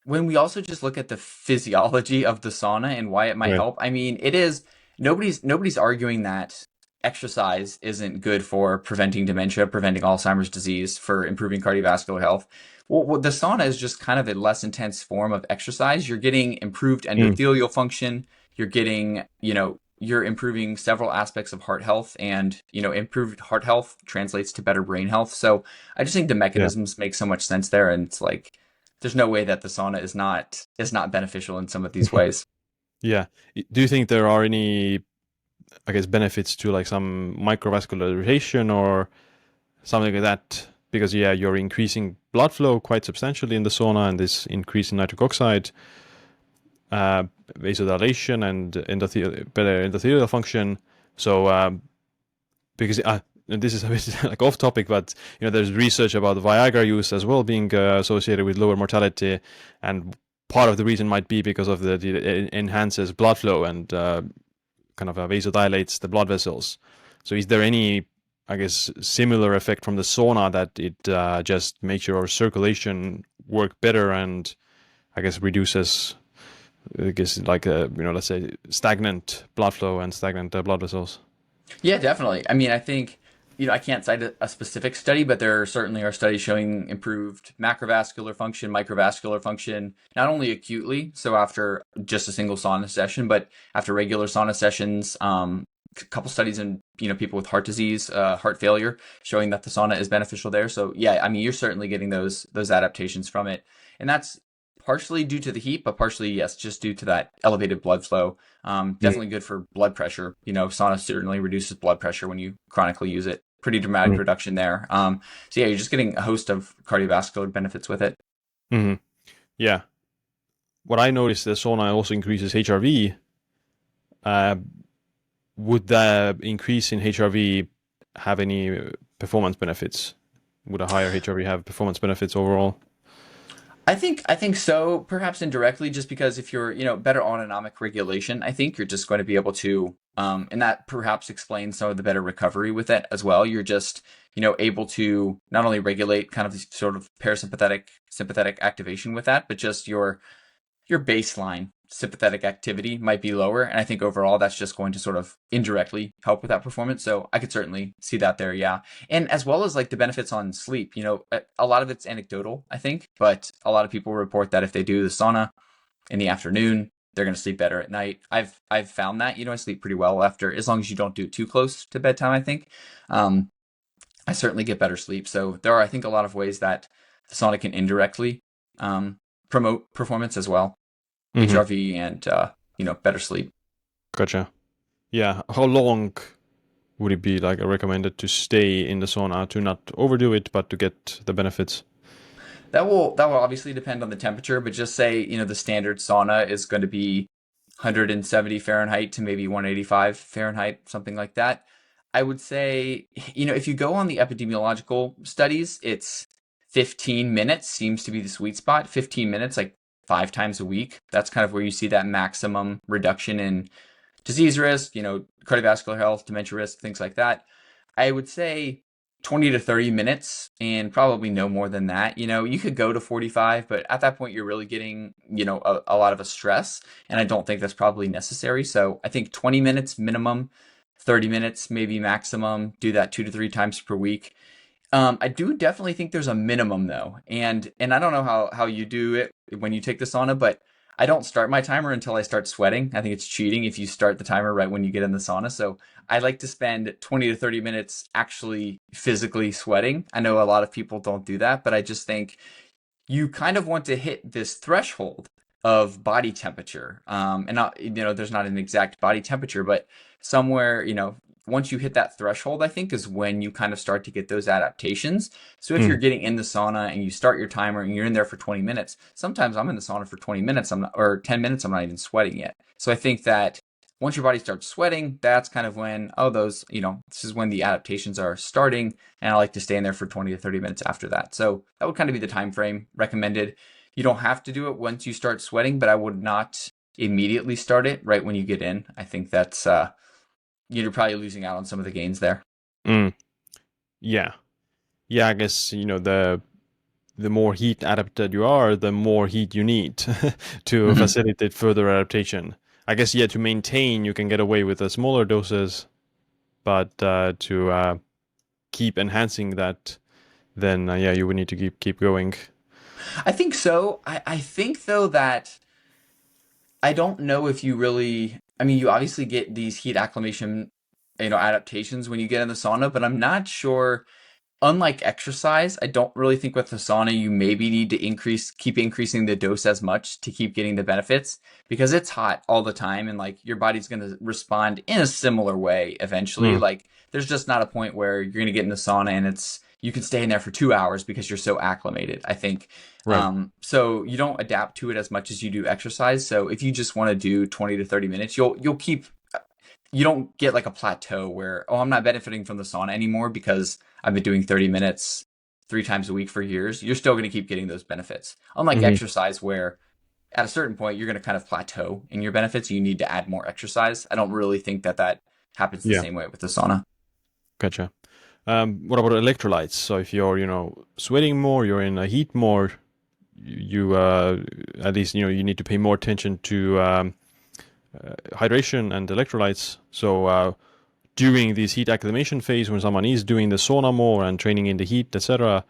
when we also just look at the physiology of the sauna and why it might Right. help, I mean, it is nobody's arguing that exercise isn't good for preventing dementia, preventing Alzheimer's disease, for improving cardiovascular health. Well, the sauna is just kind of a less intense form of exercise. You're getting improved Mm. endothelial function. You're getting, you're improving several aspects of heart health, and improved heart health translates to better brain health. So I just think the Yeah. mechanisms make so much sense there, and it's like there's no way that the sauna is not beneficial in some of these ways. Yeah. Do you think there are any, I guess, benefits to like some microvascularization or something like that? Because yeah, you're increasing blood flow quite substantially in the sauna, and this increase in nitric oxide, uh, vasodilation, and better endothelial function. So because this is a bit like off topic, but there's research about Viagra use as well being associated with lower mortality, and part of the reason might be because of it enhances blood flow and kind of vasodilates the blood vessels. So is there any, I guess, similar effect from the sauna that it just makes your circulation work better and I guess reduces, I guess, like let's say stagnant blood flow and stagnant blood vessels? Yeah, definitely. I mean, I think, I can't cite a specific study, but there certainly are studies showing improved macrovascular function, microvascular function, not only acutely, so after just a single sauna session, but after regular sauna sessions. A couple studies in people with heart disease, heart failure, showing that the sauna is beneficial there. So yeah, I mean, you're certainly getting those adaptations from it, and that's partially due to the heat, but partially, yes, just due to that elevated blood flow. Definitely good for blood pressure. Sauna certainly reduces blood pressure when you chronically use it. Pretty dramatic reduction there. So yeah, you're just getting a host of cardiovascular benefits with it. Mm-hmm. Yeah. What I noticed, the sauna also increases HRV. Uh, would the increase in HRV have any performance benefits? Would a higher HRV have performance benefits overall? I think so, perhaps indirectly, just because if you're, better autonomic regulation, I think you're just going to be able to, and that perhaps explains some of the better recovery with it as well. You're just, able to not only regulate kind of the sort of parasympathetic, sympathetic activation with that, but just your baseline sympathetic activity might be lower. And I think overall that's just going to sort of indirectly help with that performance. So I could certainly see that there. Yeah. And as well as like the benefits on sleep, a lot of it's anecdotal, I think, but a lot of people report that if they do the sauna in the afternoon, they're going to sleep better at night. I've found that, I sleep pretty well after, as long as you don't do it too close to bedtime, I think. Um, I certainly get better sleep. So there are, I think, a lot of ways that the sauna can indirectly promote performance as well. Mm-hmm. HRV and better sleep. Gotcha. Yeah. How long would it be like recommended to stay in the sauna to not overdo it, but to get the benefits? That will obviously depend on the temperature, but just say the standard sauna is going to be 170 Fahrenheit to maybe 185 Fahrenheit, something like that. I would say if you go on the epidemiological studies, it's 15 minutes seems to be the sweet spot. 15 minutes, like 5 times a week. That's kind of where you see that maximum reduction in disease risk, cardiovascular health, dementia risk, things like that. I would say 20 to 30 minutes and probably no more than that. You could go to 45, but at that point you're really getting, a lot of a stress. And I don't think that's probably necessary. So I think 20 minutes minimum, 30 minutes maybe maximum. Do that 2 to 3 times per week. I do definitely think there's a minimum though, and I don't know how you do it when you take the sauna, but I don't start my timer until I start sweating. I think it's cheating if you start the timer right when you get in the sauna. So I like to spend 20 to 30 minutes actually physically sweating. I know a lot of people don't do that, but I just think you kind of want to hit this threshold of body temperature. And not, there's not an exact body temperature, but somewhere, once you hit that threshold, I think is when you kind of start to get those adaptations. So if you're Mm. getting in the sauna and you start your timer and you're in there for 20 minutes, sometimes I'm in the sauna for 20 minutes, I'm not, or 10 minutes, I'm not even sweating yet. So I think that once your body starts sweating, that's kind of when, oh, those, this is when the adaptations are starting. And I like to stay in there for 20 to 30 minutes after that. So that would kind of be the time frame recommended. You don't have to do it once you start sweating, but I would not immediately start it right when you get in. I think that's you're probably losing out on some of the gains there. Mm. Yeah. Yeah, I guess, the more heat adapted you are, the more heat you need to Mm-hmm. facilitate further adaptation. I guess, yeah, to maintain, you can get away with the smaller doses, but to keep enhancing that, then yeah, you would need to keep going. I think so. I think though that I don't know if you really. I mean, you obviously get these heat acclimation, adaptations when you get in the sauna, but I'm not sure. Unlike exercise, I don't really think with the sauna you maybe need to keep increasing the dose as much to keep getting the benefits because it's hot all the time and like your body's going to respond in a similar way eventually. Mm. Like there's just not a point where you're going to get in the sauna and you can stay in there for 2 hours because you're so acclimated. I think Right. so you don't adapt to it as much as you do exercise. So if you just want to do 20 to 30 minutes, you'll keep you don't get like a plateau where, oh, I'm not benefiting from the sauna anymore because I've been doing 30 minutes 3 times a week for years. You're still going to keep getting those benefits. Unlike Hmm. exercise, where at a certain point you're going to kind of plateau in your benefits. You need to add more exercise. I don't really think that happens the Yeah, same way with the sauna. gotcha. What about electrolytes? So if you're, sweating more, you're in a heat more, you at least, you need to pay more attention to hydration and electrolytes. So during this heat acclimation phase, when someone is doing the sauna more and training in the heat, etc.,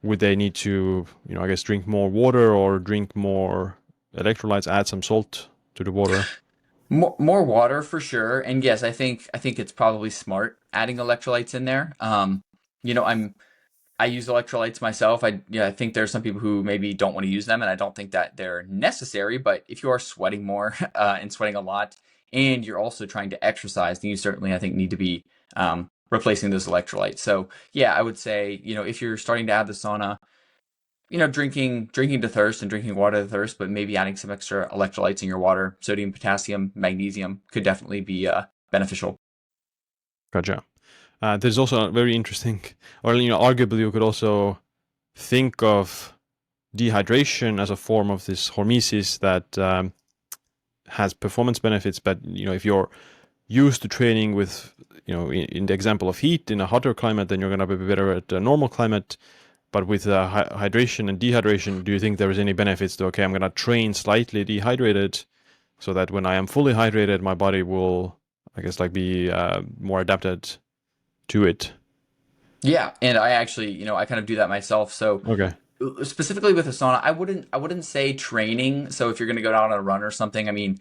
would they need to, I guess, drink more water or drink more electrolytes, add some salt to the water? More water for sure, and yes, I think it's probably smart adding electrolytes in there. You know, I use electrolytes myself. I think there are some people who maybe don't want to use them, and I don't think that they're necessary. But if you are sweating more and sweating a lot, and you're also trying to exercise, then you certainly I think need to be replacing those electrolytes. So yeah, I would say if you're starting to add the sauna, drinking to thirst and drinking water to thirst, but maybe adding some extra electrolytes in your water, sodium, potassium, magnesium could definitely be beneficial. Gotcha. There's also a very interesting, or arguably you could also think of dehydration as a form of this hormesis that has performance benefits. But if you're used to training with, in the example of heat in a hotter climate, then you're going to be better at a normal climate. But with hydration and dehydration, do you think there is any benefits to, okay, I'm going to train slightly dehydrated so that when I am fully hydrated, my body will, I guess, like be more adapted to it? Yeah, and I actually, I kind of do that myself. So Okay. specifically with a sauna, I wouldn't say training. So if you're going to go out on a run or something, I mean,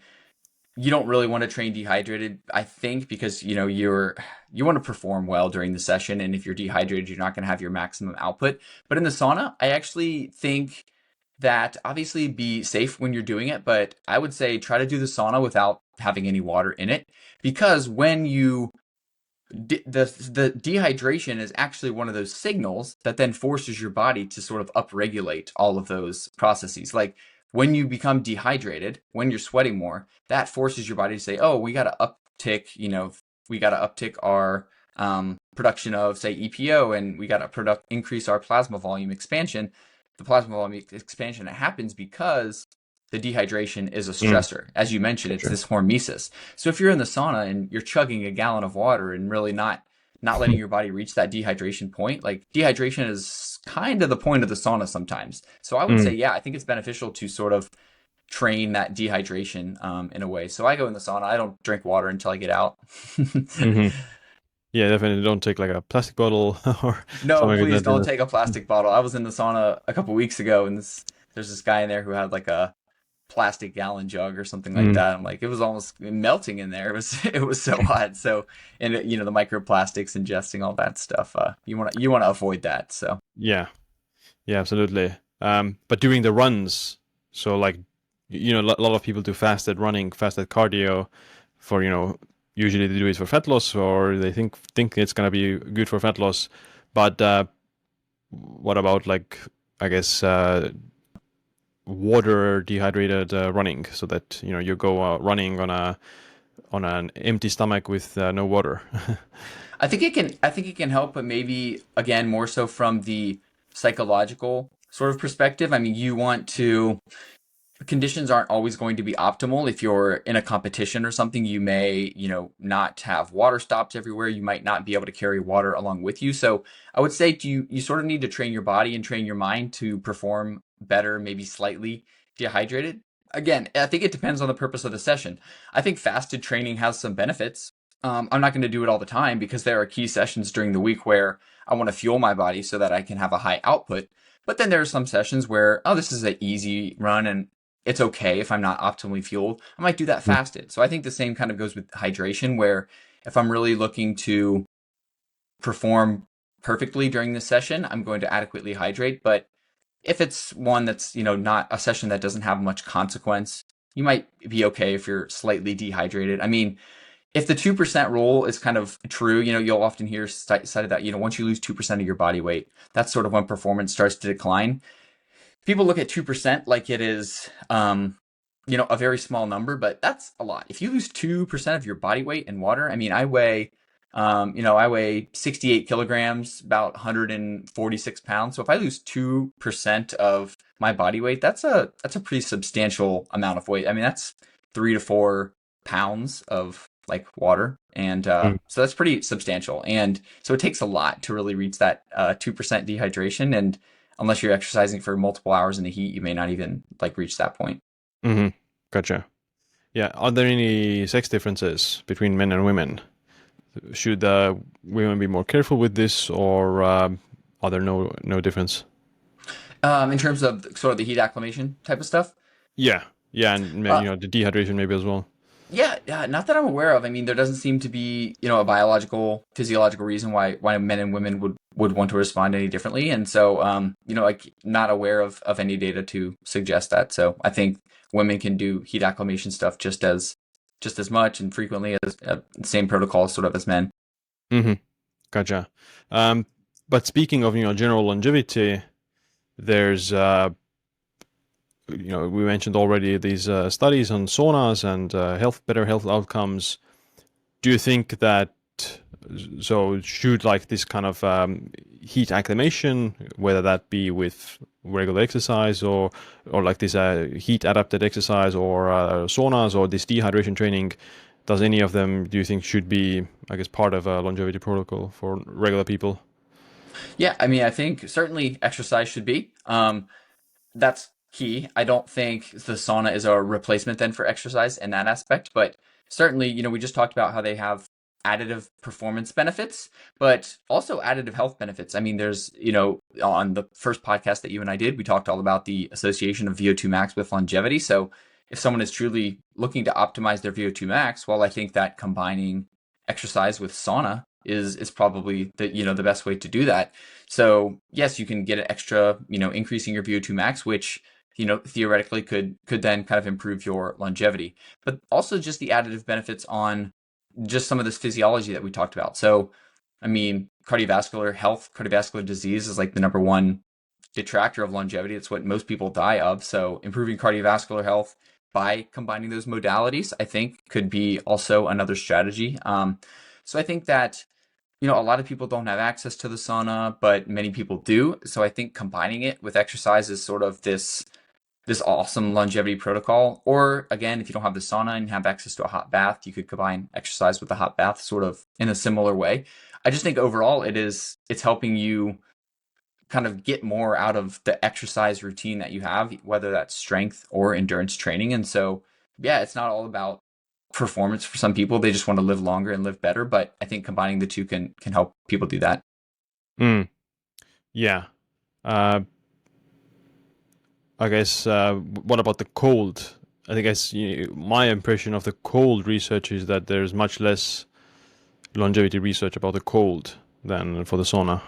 you don't really want to train dehydrated, I think, because you want to perform well during the session, and if you're dehydrated, you're not going to have your maximum output. But in the sauna, I actually think that obviously be safe when you're doing it, but I would say try to do the sauna without having any water in it, because when you the dehydration is actually one of those signals that then forces your body to sort of upregulate all of those processes. Like when you become dehydrated, when you're sweating more, that forces your body to say, "Oh, we got to uptick. We got to uptick our production of, say, EPO, and we got to increase our plasma volume expansion." The plasma volume expansion happens because the dehydration is a Mm, stressor. As you mentioned, it's gotcha. this hormesis. So if you're in the sauna and you're chugging a gallon of water and really not letting your body reach that dehydration point, like dehydration is kind of the point of the sauna sometimes. So I would say, Mm, yeah, I think it's beneficial to sort of train that dehydration in a way. So I go in the sauna. I don't drink water until I get out. hmm. Yeah, definitely don't take like a plastic bottle or No, something like please that. don't take a plastic bottle. I was in the sauna a couple weeks ago, and there's this guy in there who had like a plastic gallon jug or something like Mm, that. I'm like, it was almost melting in there. It was it was so hot. So and the microplastics ingesting all that stuff. You want to avoid that. So yeah, yeah, absolutely. But during the runs, so like, a lot of people do fasted running, fasted cardio for, usually they do it for fat loss, or they think it's gonna be good for fat loss. But what about like, I guess, water dehydrated running, so that you go running on an empty stomach with no water. I think it can help, but maybe again more so from the psychological sort of perspective. I mean, you want to conditions aren't always going to be optimal. If you're in a competition or something, you may, not have water stops everywhere. You might not be able to carry water along with you. So I would say you sort of need to train your body and train your mind to perform better, maybe slightly dehydrated. Again, I think it depends on the purpose of the session. I think fasted training has some benefits. I'm not going to do it all the time because there are key sessions during the week where I want to fuel my body so that I can have a high output. But then there are some sessions where, oh, this is an easy run and it's okay if I'm not optimally fueled. I might do that fasted. So I think the same kind of goes with hydration, where if I'm really looking to perform perfectly during this session, I'm going to adequately hydrate. But if it's one that's, not a session that doesn't have much consequence, you might be okay if you're slightly dehydrated. I mean, if the 2% rule is kind of true, you'll often hear cited that, once you lose 2% of your body weight, that's sort of when performance starts to decline. People look at 2% like it is, a very small number, but that's a lot. If you lose 2% of your body weight in water, I mean, I weigh 68 kilograms, about 146 pounds. So if I lose 2% of my body weight, that's a pretty substantial amount of weight. I mean, that's 3 to 4 pounds of like water. And Mm. so that's pretty substantial. And so it takes a lot to really reach that 2% dehydration. And unless you're exercising for multiple hours in the heat, you may not even like reach that point. Mm-hmm. Gotcha. Yeah. Are there any sex differences between men and women? Should women be more careful with this, or are there no difference? In terms of sort of the heat acclimation type of stuff, Yeah. Yeah, and uh, the dehydration maybe as well. yeah, not that I'm aware of. I mean, there doesn't seem to be, a biological, physiological reason why men and women would want to respond any differently. And so, like not aware of any data to suggest that. So I think women can do heat acclimation stuff just as much and frequently as the same protocol sort of as men. Mm-hmm. Gotcha. Um, but speaking of general longevity, there's we mentioned already these studies on saunas and better health outcomes. Do you think that should like this kind of heat acclimation, whether that be with regular exercise or like this heat adapted exercise or saunas or this dehydration training, does any of them do you think should be, I guess, part of a longevity protocol for regular people? Yeah, I mean, I think certainly exercise should be. That's key. I don't think the sauna is a replacement then for exercise in that aspect, but certainly, we just talked about how they have additive performance benefits, but also additive health benefits. I mean, there's, on the first podcast that you and I did, we talked all about the association of VO2 max with longevity. So if someone is truly looking to optimize their VO2 max, well, I think that combining exercise with sauna is probably the best way to do that. So yes, you can get an extra, increasing your VO2 max, which, theoretically could then kind of improve your longevity, but also just the additive benefits on just some of this physiology that we talked about. So, I mean, cardiovascular health, cardiovascular disease is like the number one detractor of longevity. It's what most people die of. So improving cardiovascular health by combining those modalities, I think could be also another strategy. So I think that a lot of people don't have access to the sauna, but many people do. So I think combining it with exercise is sort of this awesome longevity protocol. Or again, if you don't have the sauna and have access to a hot bath, you could combine exercise with the hot bath sort of in a similar way. I just think overall it's helping you kind of get more out of the exercise routine that you have, whether that's strength or endurance training. And so, yeah, it's not all about performance for some people. They just want to live longer and live better. But I think combining the two can help people do that. Mm, yeah. Uh, I guess. What about the cold? I guess my impression of the cold research is that there's much less longevity research about the cold than for the sauna.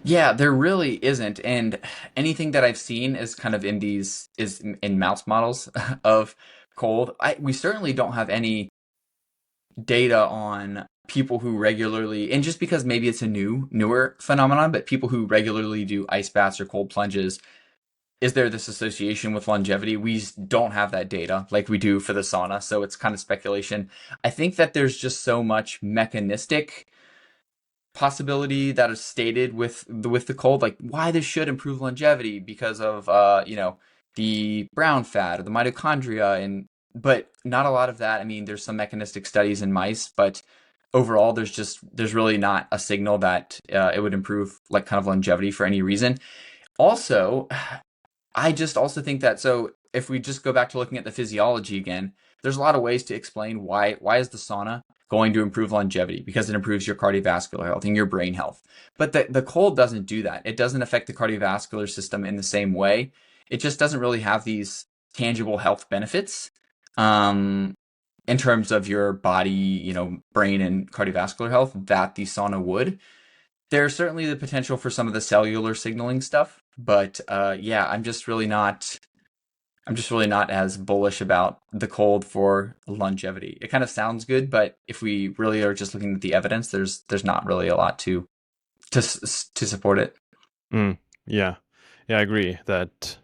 Yeah, there really isn't. And anything that I've seen is kind of in mouse models of cold. We certainly don't have any data on people who regularly, and just because maybe it's a newer phenomenon, but people who regularly do ice baths or cold plunges, is there this association with longevity? We don't have that data like we do for the sauna, so it's kind of speculation. I think that there's just so much mechanistic possibility that is stated with the cold, like why this should improve longevity because of the brown fat or the mitochondria, and but not a lot of that. I mean, there's some mechanistic studies in mice, but overall, there's really not a signal that it would improve like kind of longevity for any reason. Also, I just also think that, so if we just go back to looking at the physiology again, there's a lot of ways to explain why is the sauna going to improve longevity, because it improves your cardiovascular health and your brain health. But the cold doesn't do that. It doesn't affect the cardiovascular system in the same way. It just doesn't really have these tangible health benefits um, in terms of your body, brain and cardiovascular health that the sauna would. There's certainly the potential for some of the cellular signaling stuff, but yeah, I'm just really not as bullish about the cold for longevity. It kind of sounds good, but if we really are just looking at the evidence, there's not really a lot to support it. Mm, yeah, yeah, I agree that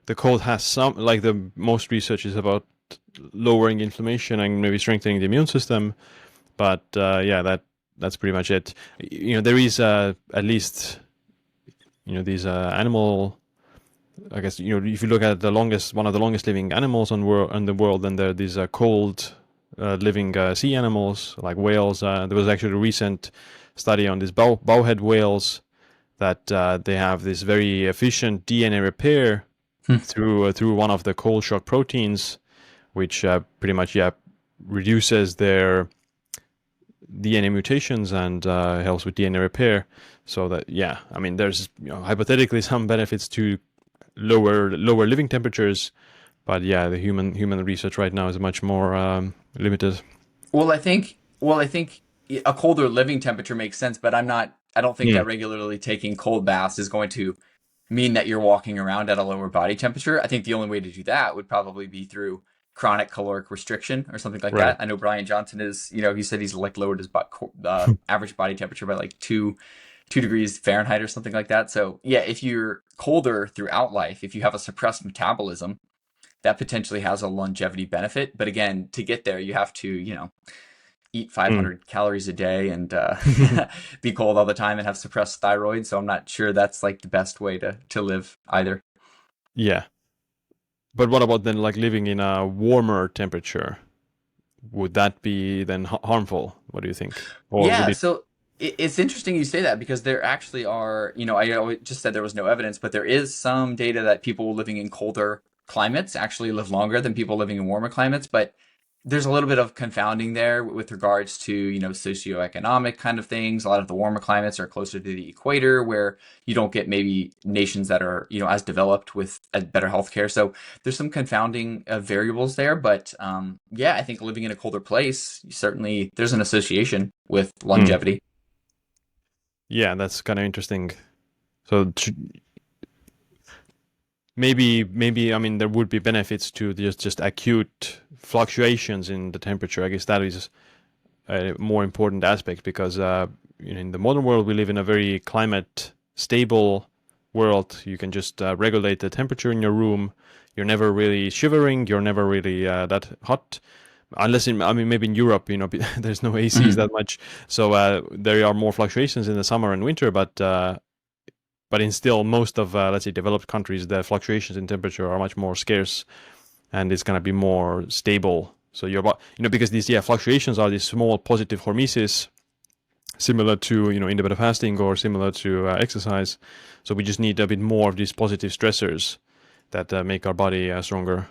the cold has some, like the most research is about lowering inflammation and maybe strengthening the immune system. But yeah, that's pretty much it. There is at least these animal. I guess if you look at one of the longest living animals in the world, then there are these cold living sea animals like whales. There was actually a recent study on these bowhead whales that they have this very efficient DNA repair Hmm. through one of the cold shock proteins, which pretty much reduces their DNA mutations and helps with DNA repair. So that I mean, there's hypothetically some benefits to lower living temperatures, but yeah, the human research right now is much more limited. Well, I think a colder living temperature makes sense, but I don't think Mm, that regularly taking cold baths is going to mean that you're walking around at a lower body temperature. I think the only way to do that would probably be through chronic caloric restriction or something like right. that. I know Brian Johnson is, he said he's like lowered his average body temperature by like 2 degrees Fahrenheit or something like that. So yeah, if you're colder throughout life, if you have a suppressed metabolism, that potentially has a longevity benefit. But again, to get there, you have to, eat Mm. 500 calories a day and be cold all the time and have suppressed thyroid. So I'm not sure that's like the best way to live either. Yeah, but what about then like living in a warmer temperature? Would that be then harmful? What do you think? Or would Yeah, it? so it's interesting you say that because there actually are, just said there was no evidence, but there is some data that people living in colder climates actually live longer than people living in warmer climates. But there's a little bit of confounding there with regards to, socioeconomic kind of things. A lot of the warmer climates are closer to the equator where you don't get maybe nations that are, as developed with a better healthcare. So there's some confounding variables there. But yeah, I think living in a colder place, certainly there's an association with Mm. longevity. Yeah, that's kind of interesting. So maybe I mean there would be benefits to just acute fluctuations in the temperature. I guess that is a more important aspect because in the modern world we live in a very climate stable world. You can just regulate the temperature in your room. You're never really shivering. You're never really that hot. Unless I mean, maybe in Europe, there's no ACs Mhm. that much, so there are more fluctuations in the summer and winter. But in still most of let's say developed countries, the fluctuations in temperature are much more scarce, and it's gonna be more stable. So because these fluctuations are these small positive hormesis, similar to intermittent fasting or similar to exercise. So we just need a bit more of these positive stressors that make our body stronger.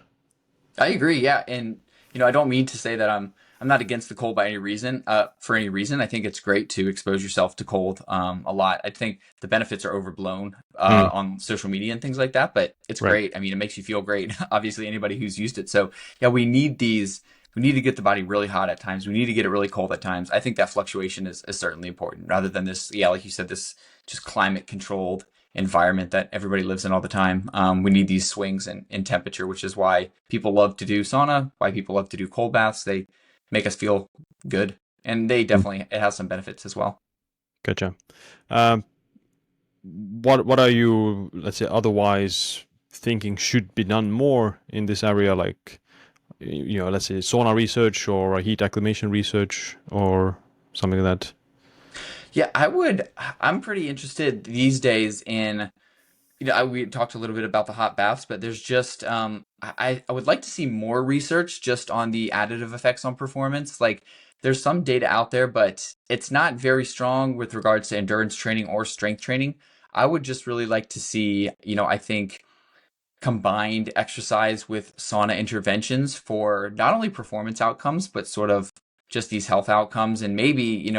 I agree. Yeah, and I don't mean to say that I'm not against the cold by any reason. For any reason, I think it's great to expose yourself to cold a lot. I think the benefits are overblown Mm, on social media and things like that, but it's right. great. I mean, it makes you feel great. Obviously, anybody who's used it. So yeah, we need these. We need to get the body really hot at times. We need to get it really cold at times. I think that fluctuation is certainly important, rather than this. Yeah, like you said, this just climate controlled environment that everybody lives in all the time. We need these swings in temperature, which is why people love to do sauna, why people love to do cold baths. make us feel good. And they Mm. definitely, it has some benefits as well. Gotcha. Um, what are you, let's say, otherwise thinking should be done more in this area, like let's say sauna research or heat acclimation research or something like that? Yeah, I'm pretty interested these days in, we talked a little bit about the hot baths, but there's just, I would like to see more research just on the additive effects on performance. Like, there's some data out there, but it's not very strong with regards to endurance training or strength training. I would just really like to see, I think combined exercise with sauna interventions for not only performance outcomes, but sort of just these health outcomes. And maybe,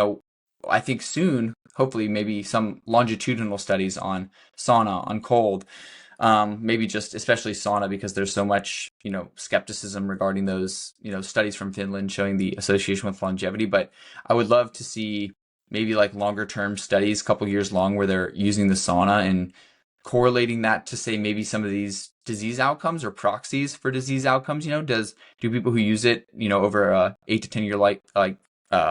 I think soon, hopefully, maybe some longitudinal studies on sauna, on cold, maybe just especially sauna because there's so much, skepticism regarding those, studies from Finland showing the association with longevity. But I would love to see maybe like longer term studies, a couple years long, where they're using the sauna and correlating that to say maybe some of these disease outcomes or proxies for disease outcomes. Do people who use it, over a 8 to 10 year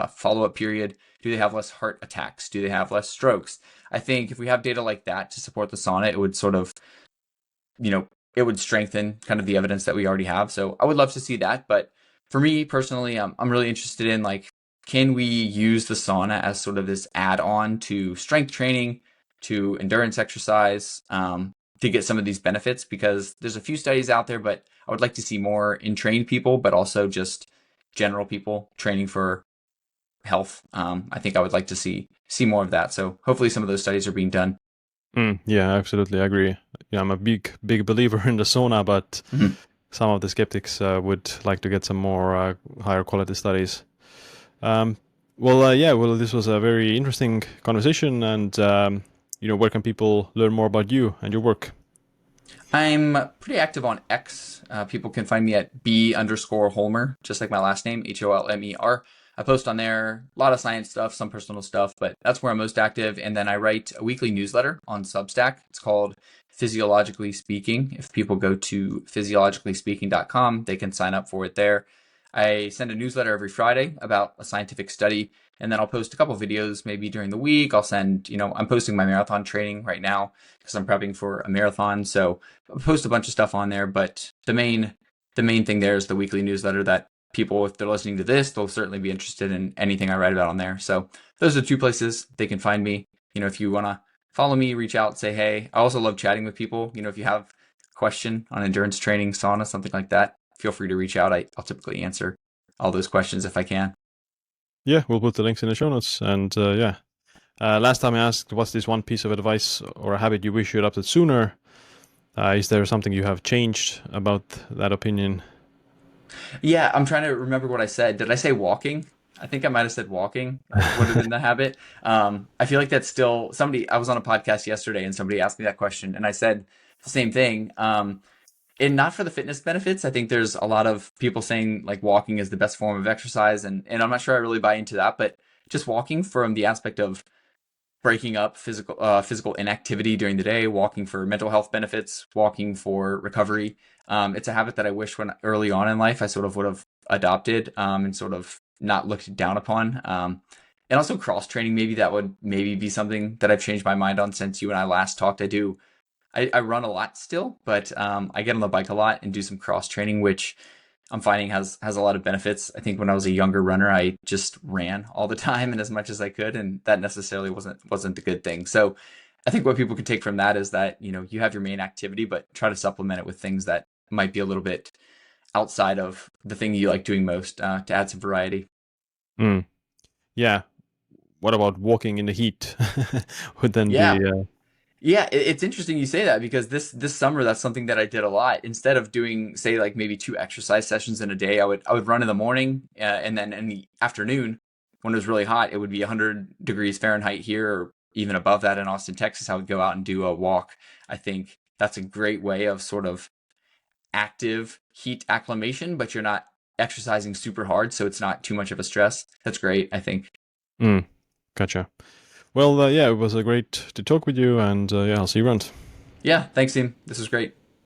follow up period, do they have less heart attacks? Do they have less strokes? I think if we have data like that to support the sauna, it would sort of, it would strengthen kind of the evidence that we already have. So I would love to see that. But for me personally, I'm really interested in like, can we use the sauna as sort of this add-on to strength training, to endurance exercise, to get some of these benefits? Because there's a few studies out there, but I would like to see more in trained people, but also just general people training for health. I think I would like to see more of that. So hopefully some of those studies are being done. Yeah, absolutely, I agree. Yeah, I'm a big believer in the sauna, but Mhm. some of the skeptics would like to get some more higher quality studies. Um, yeah, well, this was a very interesting conversation, and where can people learn more about you and your work? I'm pretty active on X. People can find me at B_Holmer, just like my last name, HOLMER. I post on there a lot of science stuff, some personal stuff, but that's where I'm most active. And then I write a weekly newsletter on Substack. It's called Physiologically Speaking. If people go to physiologicallyspeaking.com, they can sign up for it there. I send a newsletter every Friday about a scientific study, and then I'll post a couple videos maybe during the week. I'll send, I'm posting my marathon training right now because I'm prepping for a marathon. So I'll post a bunch of stuff on there, but the main thing there is the weekly newsletter that people, if they're listening to this, they'll certainly be interested in anything I write about on there. So those are two places they can find me. If you want to follow me, reach out, say hey. I also love chatting with people. If you have a question on endurance training, sauna, something like that, feel free to reach out. I'll typically answer all those questions if I can. Yeah, we'll put the links in the show notes. And yeah, last time I asked, what's this one piece of advice or a habit you wish you adopted sooner? Is there something you have changed about that opinion? Yeah, I'm trying to remember what I said. Did I say walking? I think I might have said walking would have been the habit. I feel like that's still somebody. I was on a podcast yesterday and somebody asked me that question, and I said the same thing. And not for the fitness benefits. I think there's a lot of people saying like walking is the best form of exercise, and I'm not sure I really buy into that. But just walking from the aspect of breaking up physical inactivity during the day, walking for mental health benefits, walking for recovery. It's a habit that I wish when early on in life I sort of would have adopted, and sort of not looked down upon. And also cross training, maybe that would maybe be something that I've changed my mind on since you and I last talked. I run a lot still, but I get on the bike a lot and do some cross training, which I'm finding has a lot of benefits. I think when I was a younger runner, I just ran all the time and as much as I could, and that necessarily wasn't a good thing. So I think what people can take from that is that you have your main activity, but try to supplement it with things that might be a little bit outside of the thing you like doing most, to add some variety. Mm, yeah. What about walking in the heat? Would then be Yeah, yeah, it's interesting you say that because this summer that's something that I did a lot. Instead of doing say like maybe two exercise sessions in a day, I would run in the morning, and then in the afternoon when it was really hot, it would be 100 degrees Fahrenheit here or even above that in Austin, Texas. I would go out and do a walk. I think that's a great way of sort of active heat acclimation, but you're not exercising super hard, so it's not too much of a stress. That's great, I think. mm, gotcha. Well, yeah, it was great to talk with you, and yeah, I'll see you around. Yeah, thanks, team. This was great.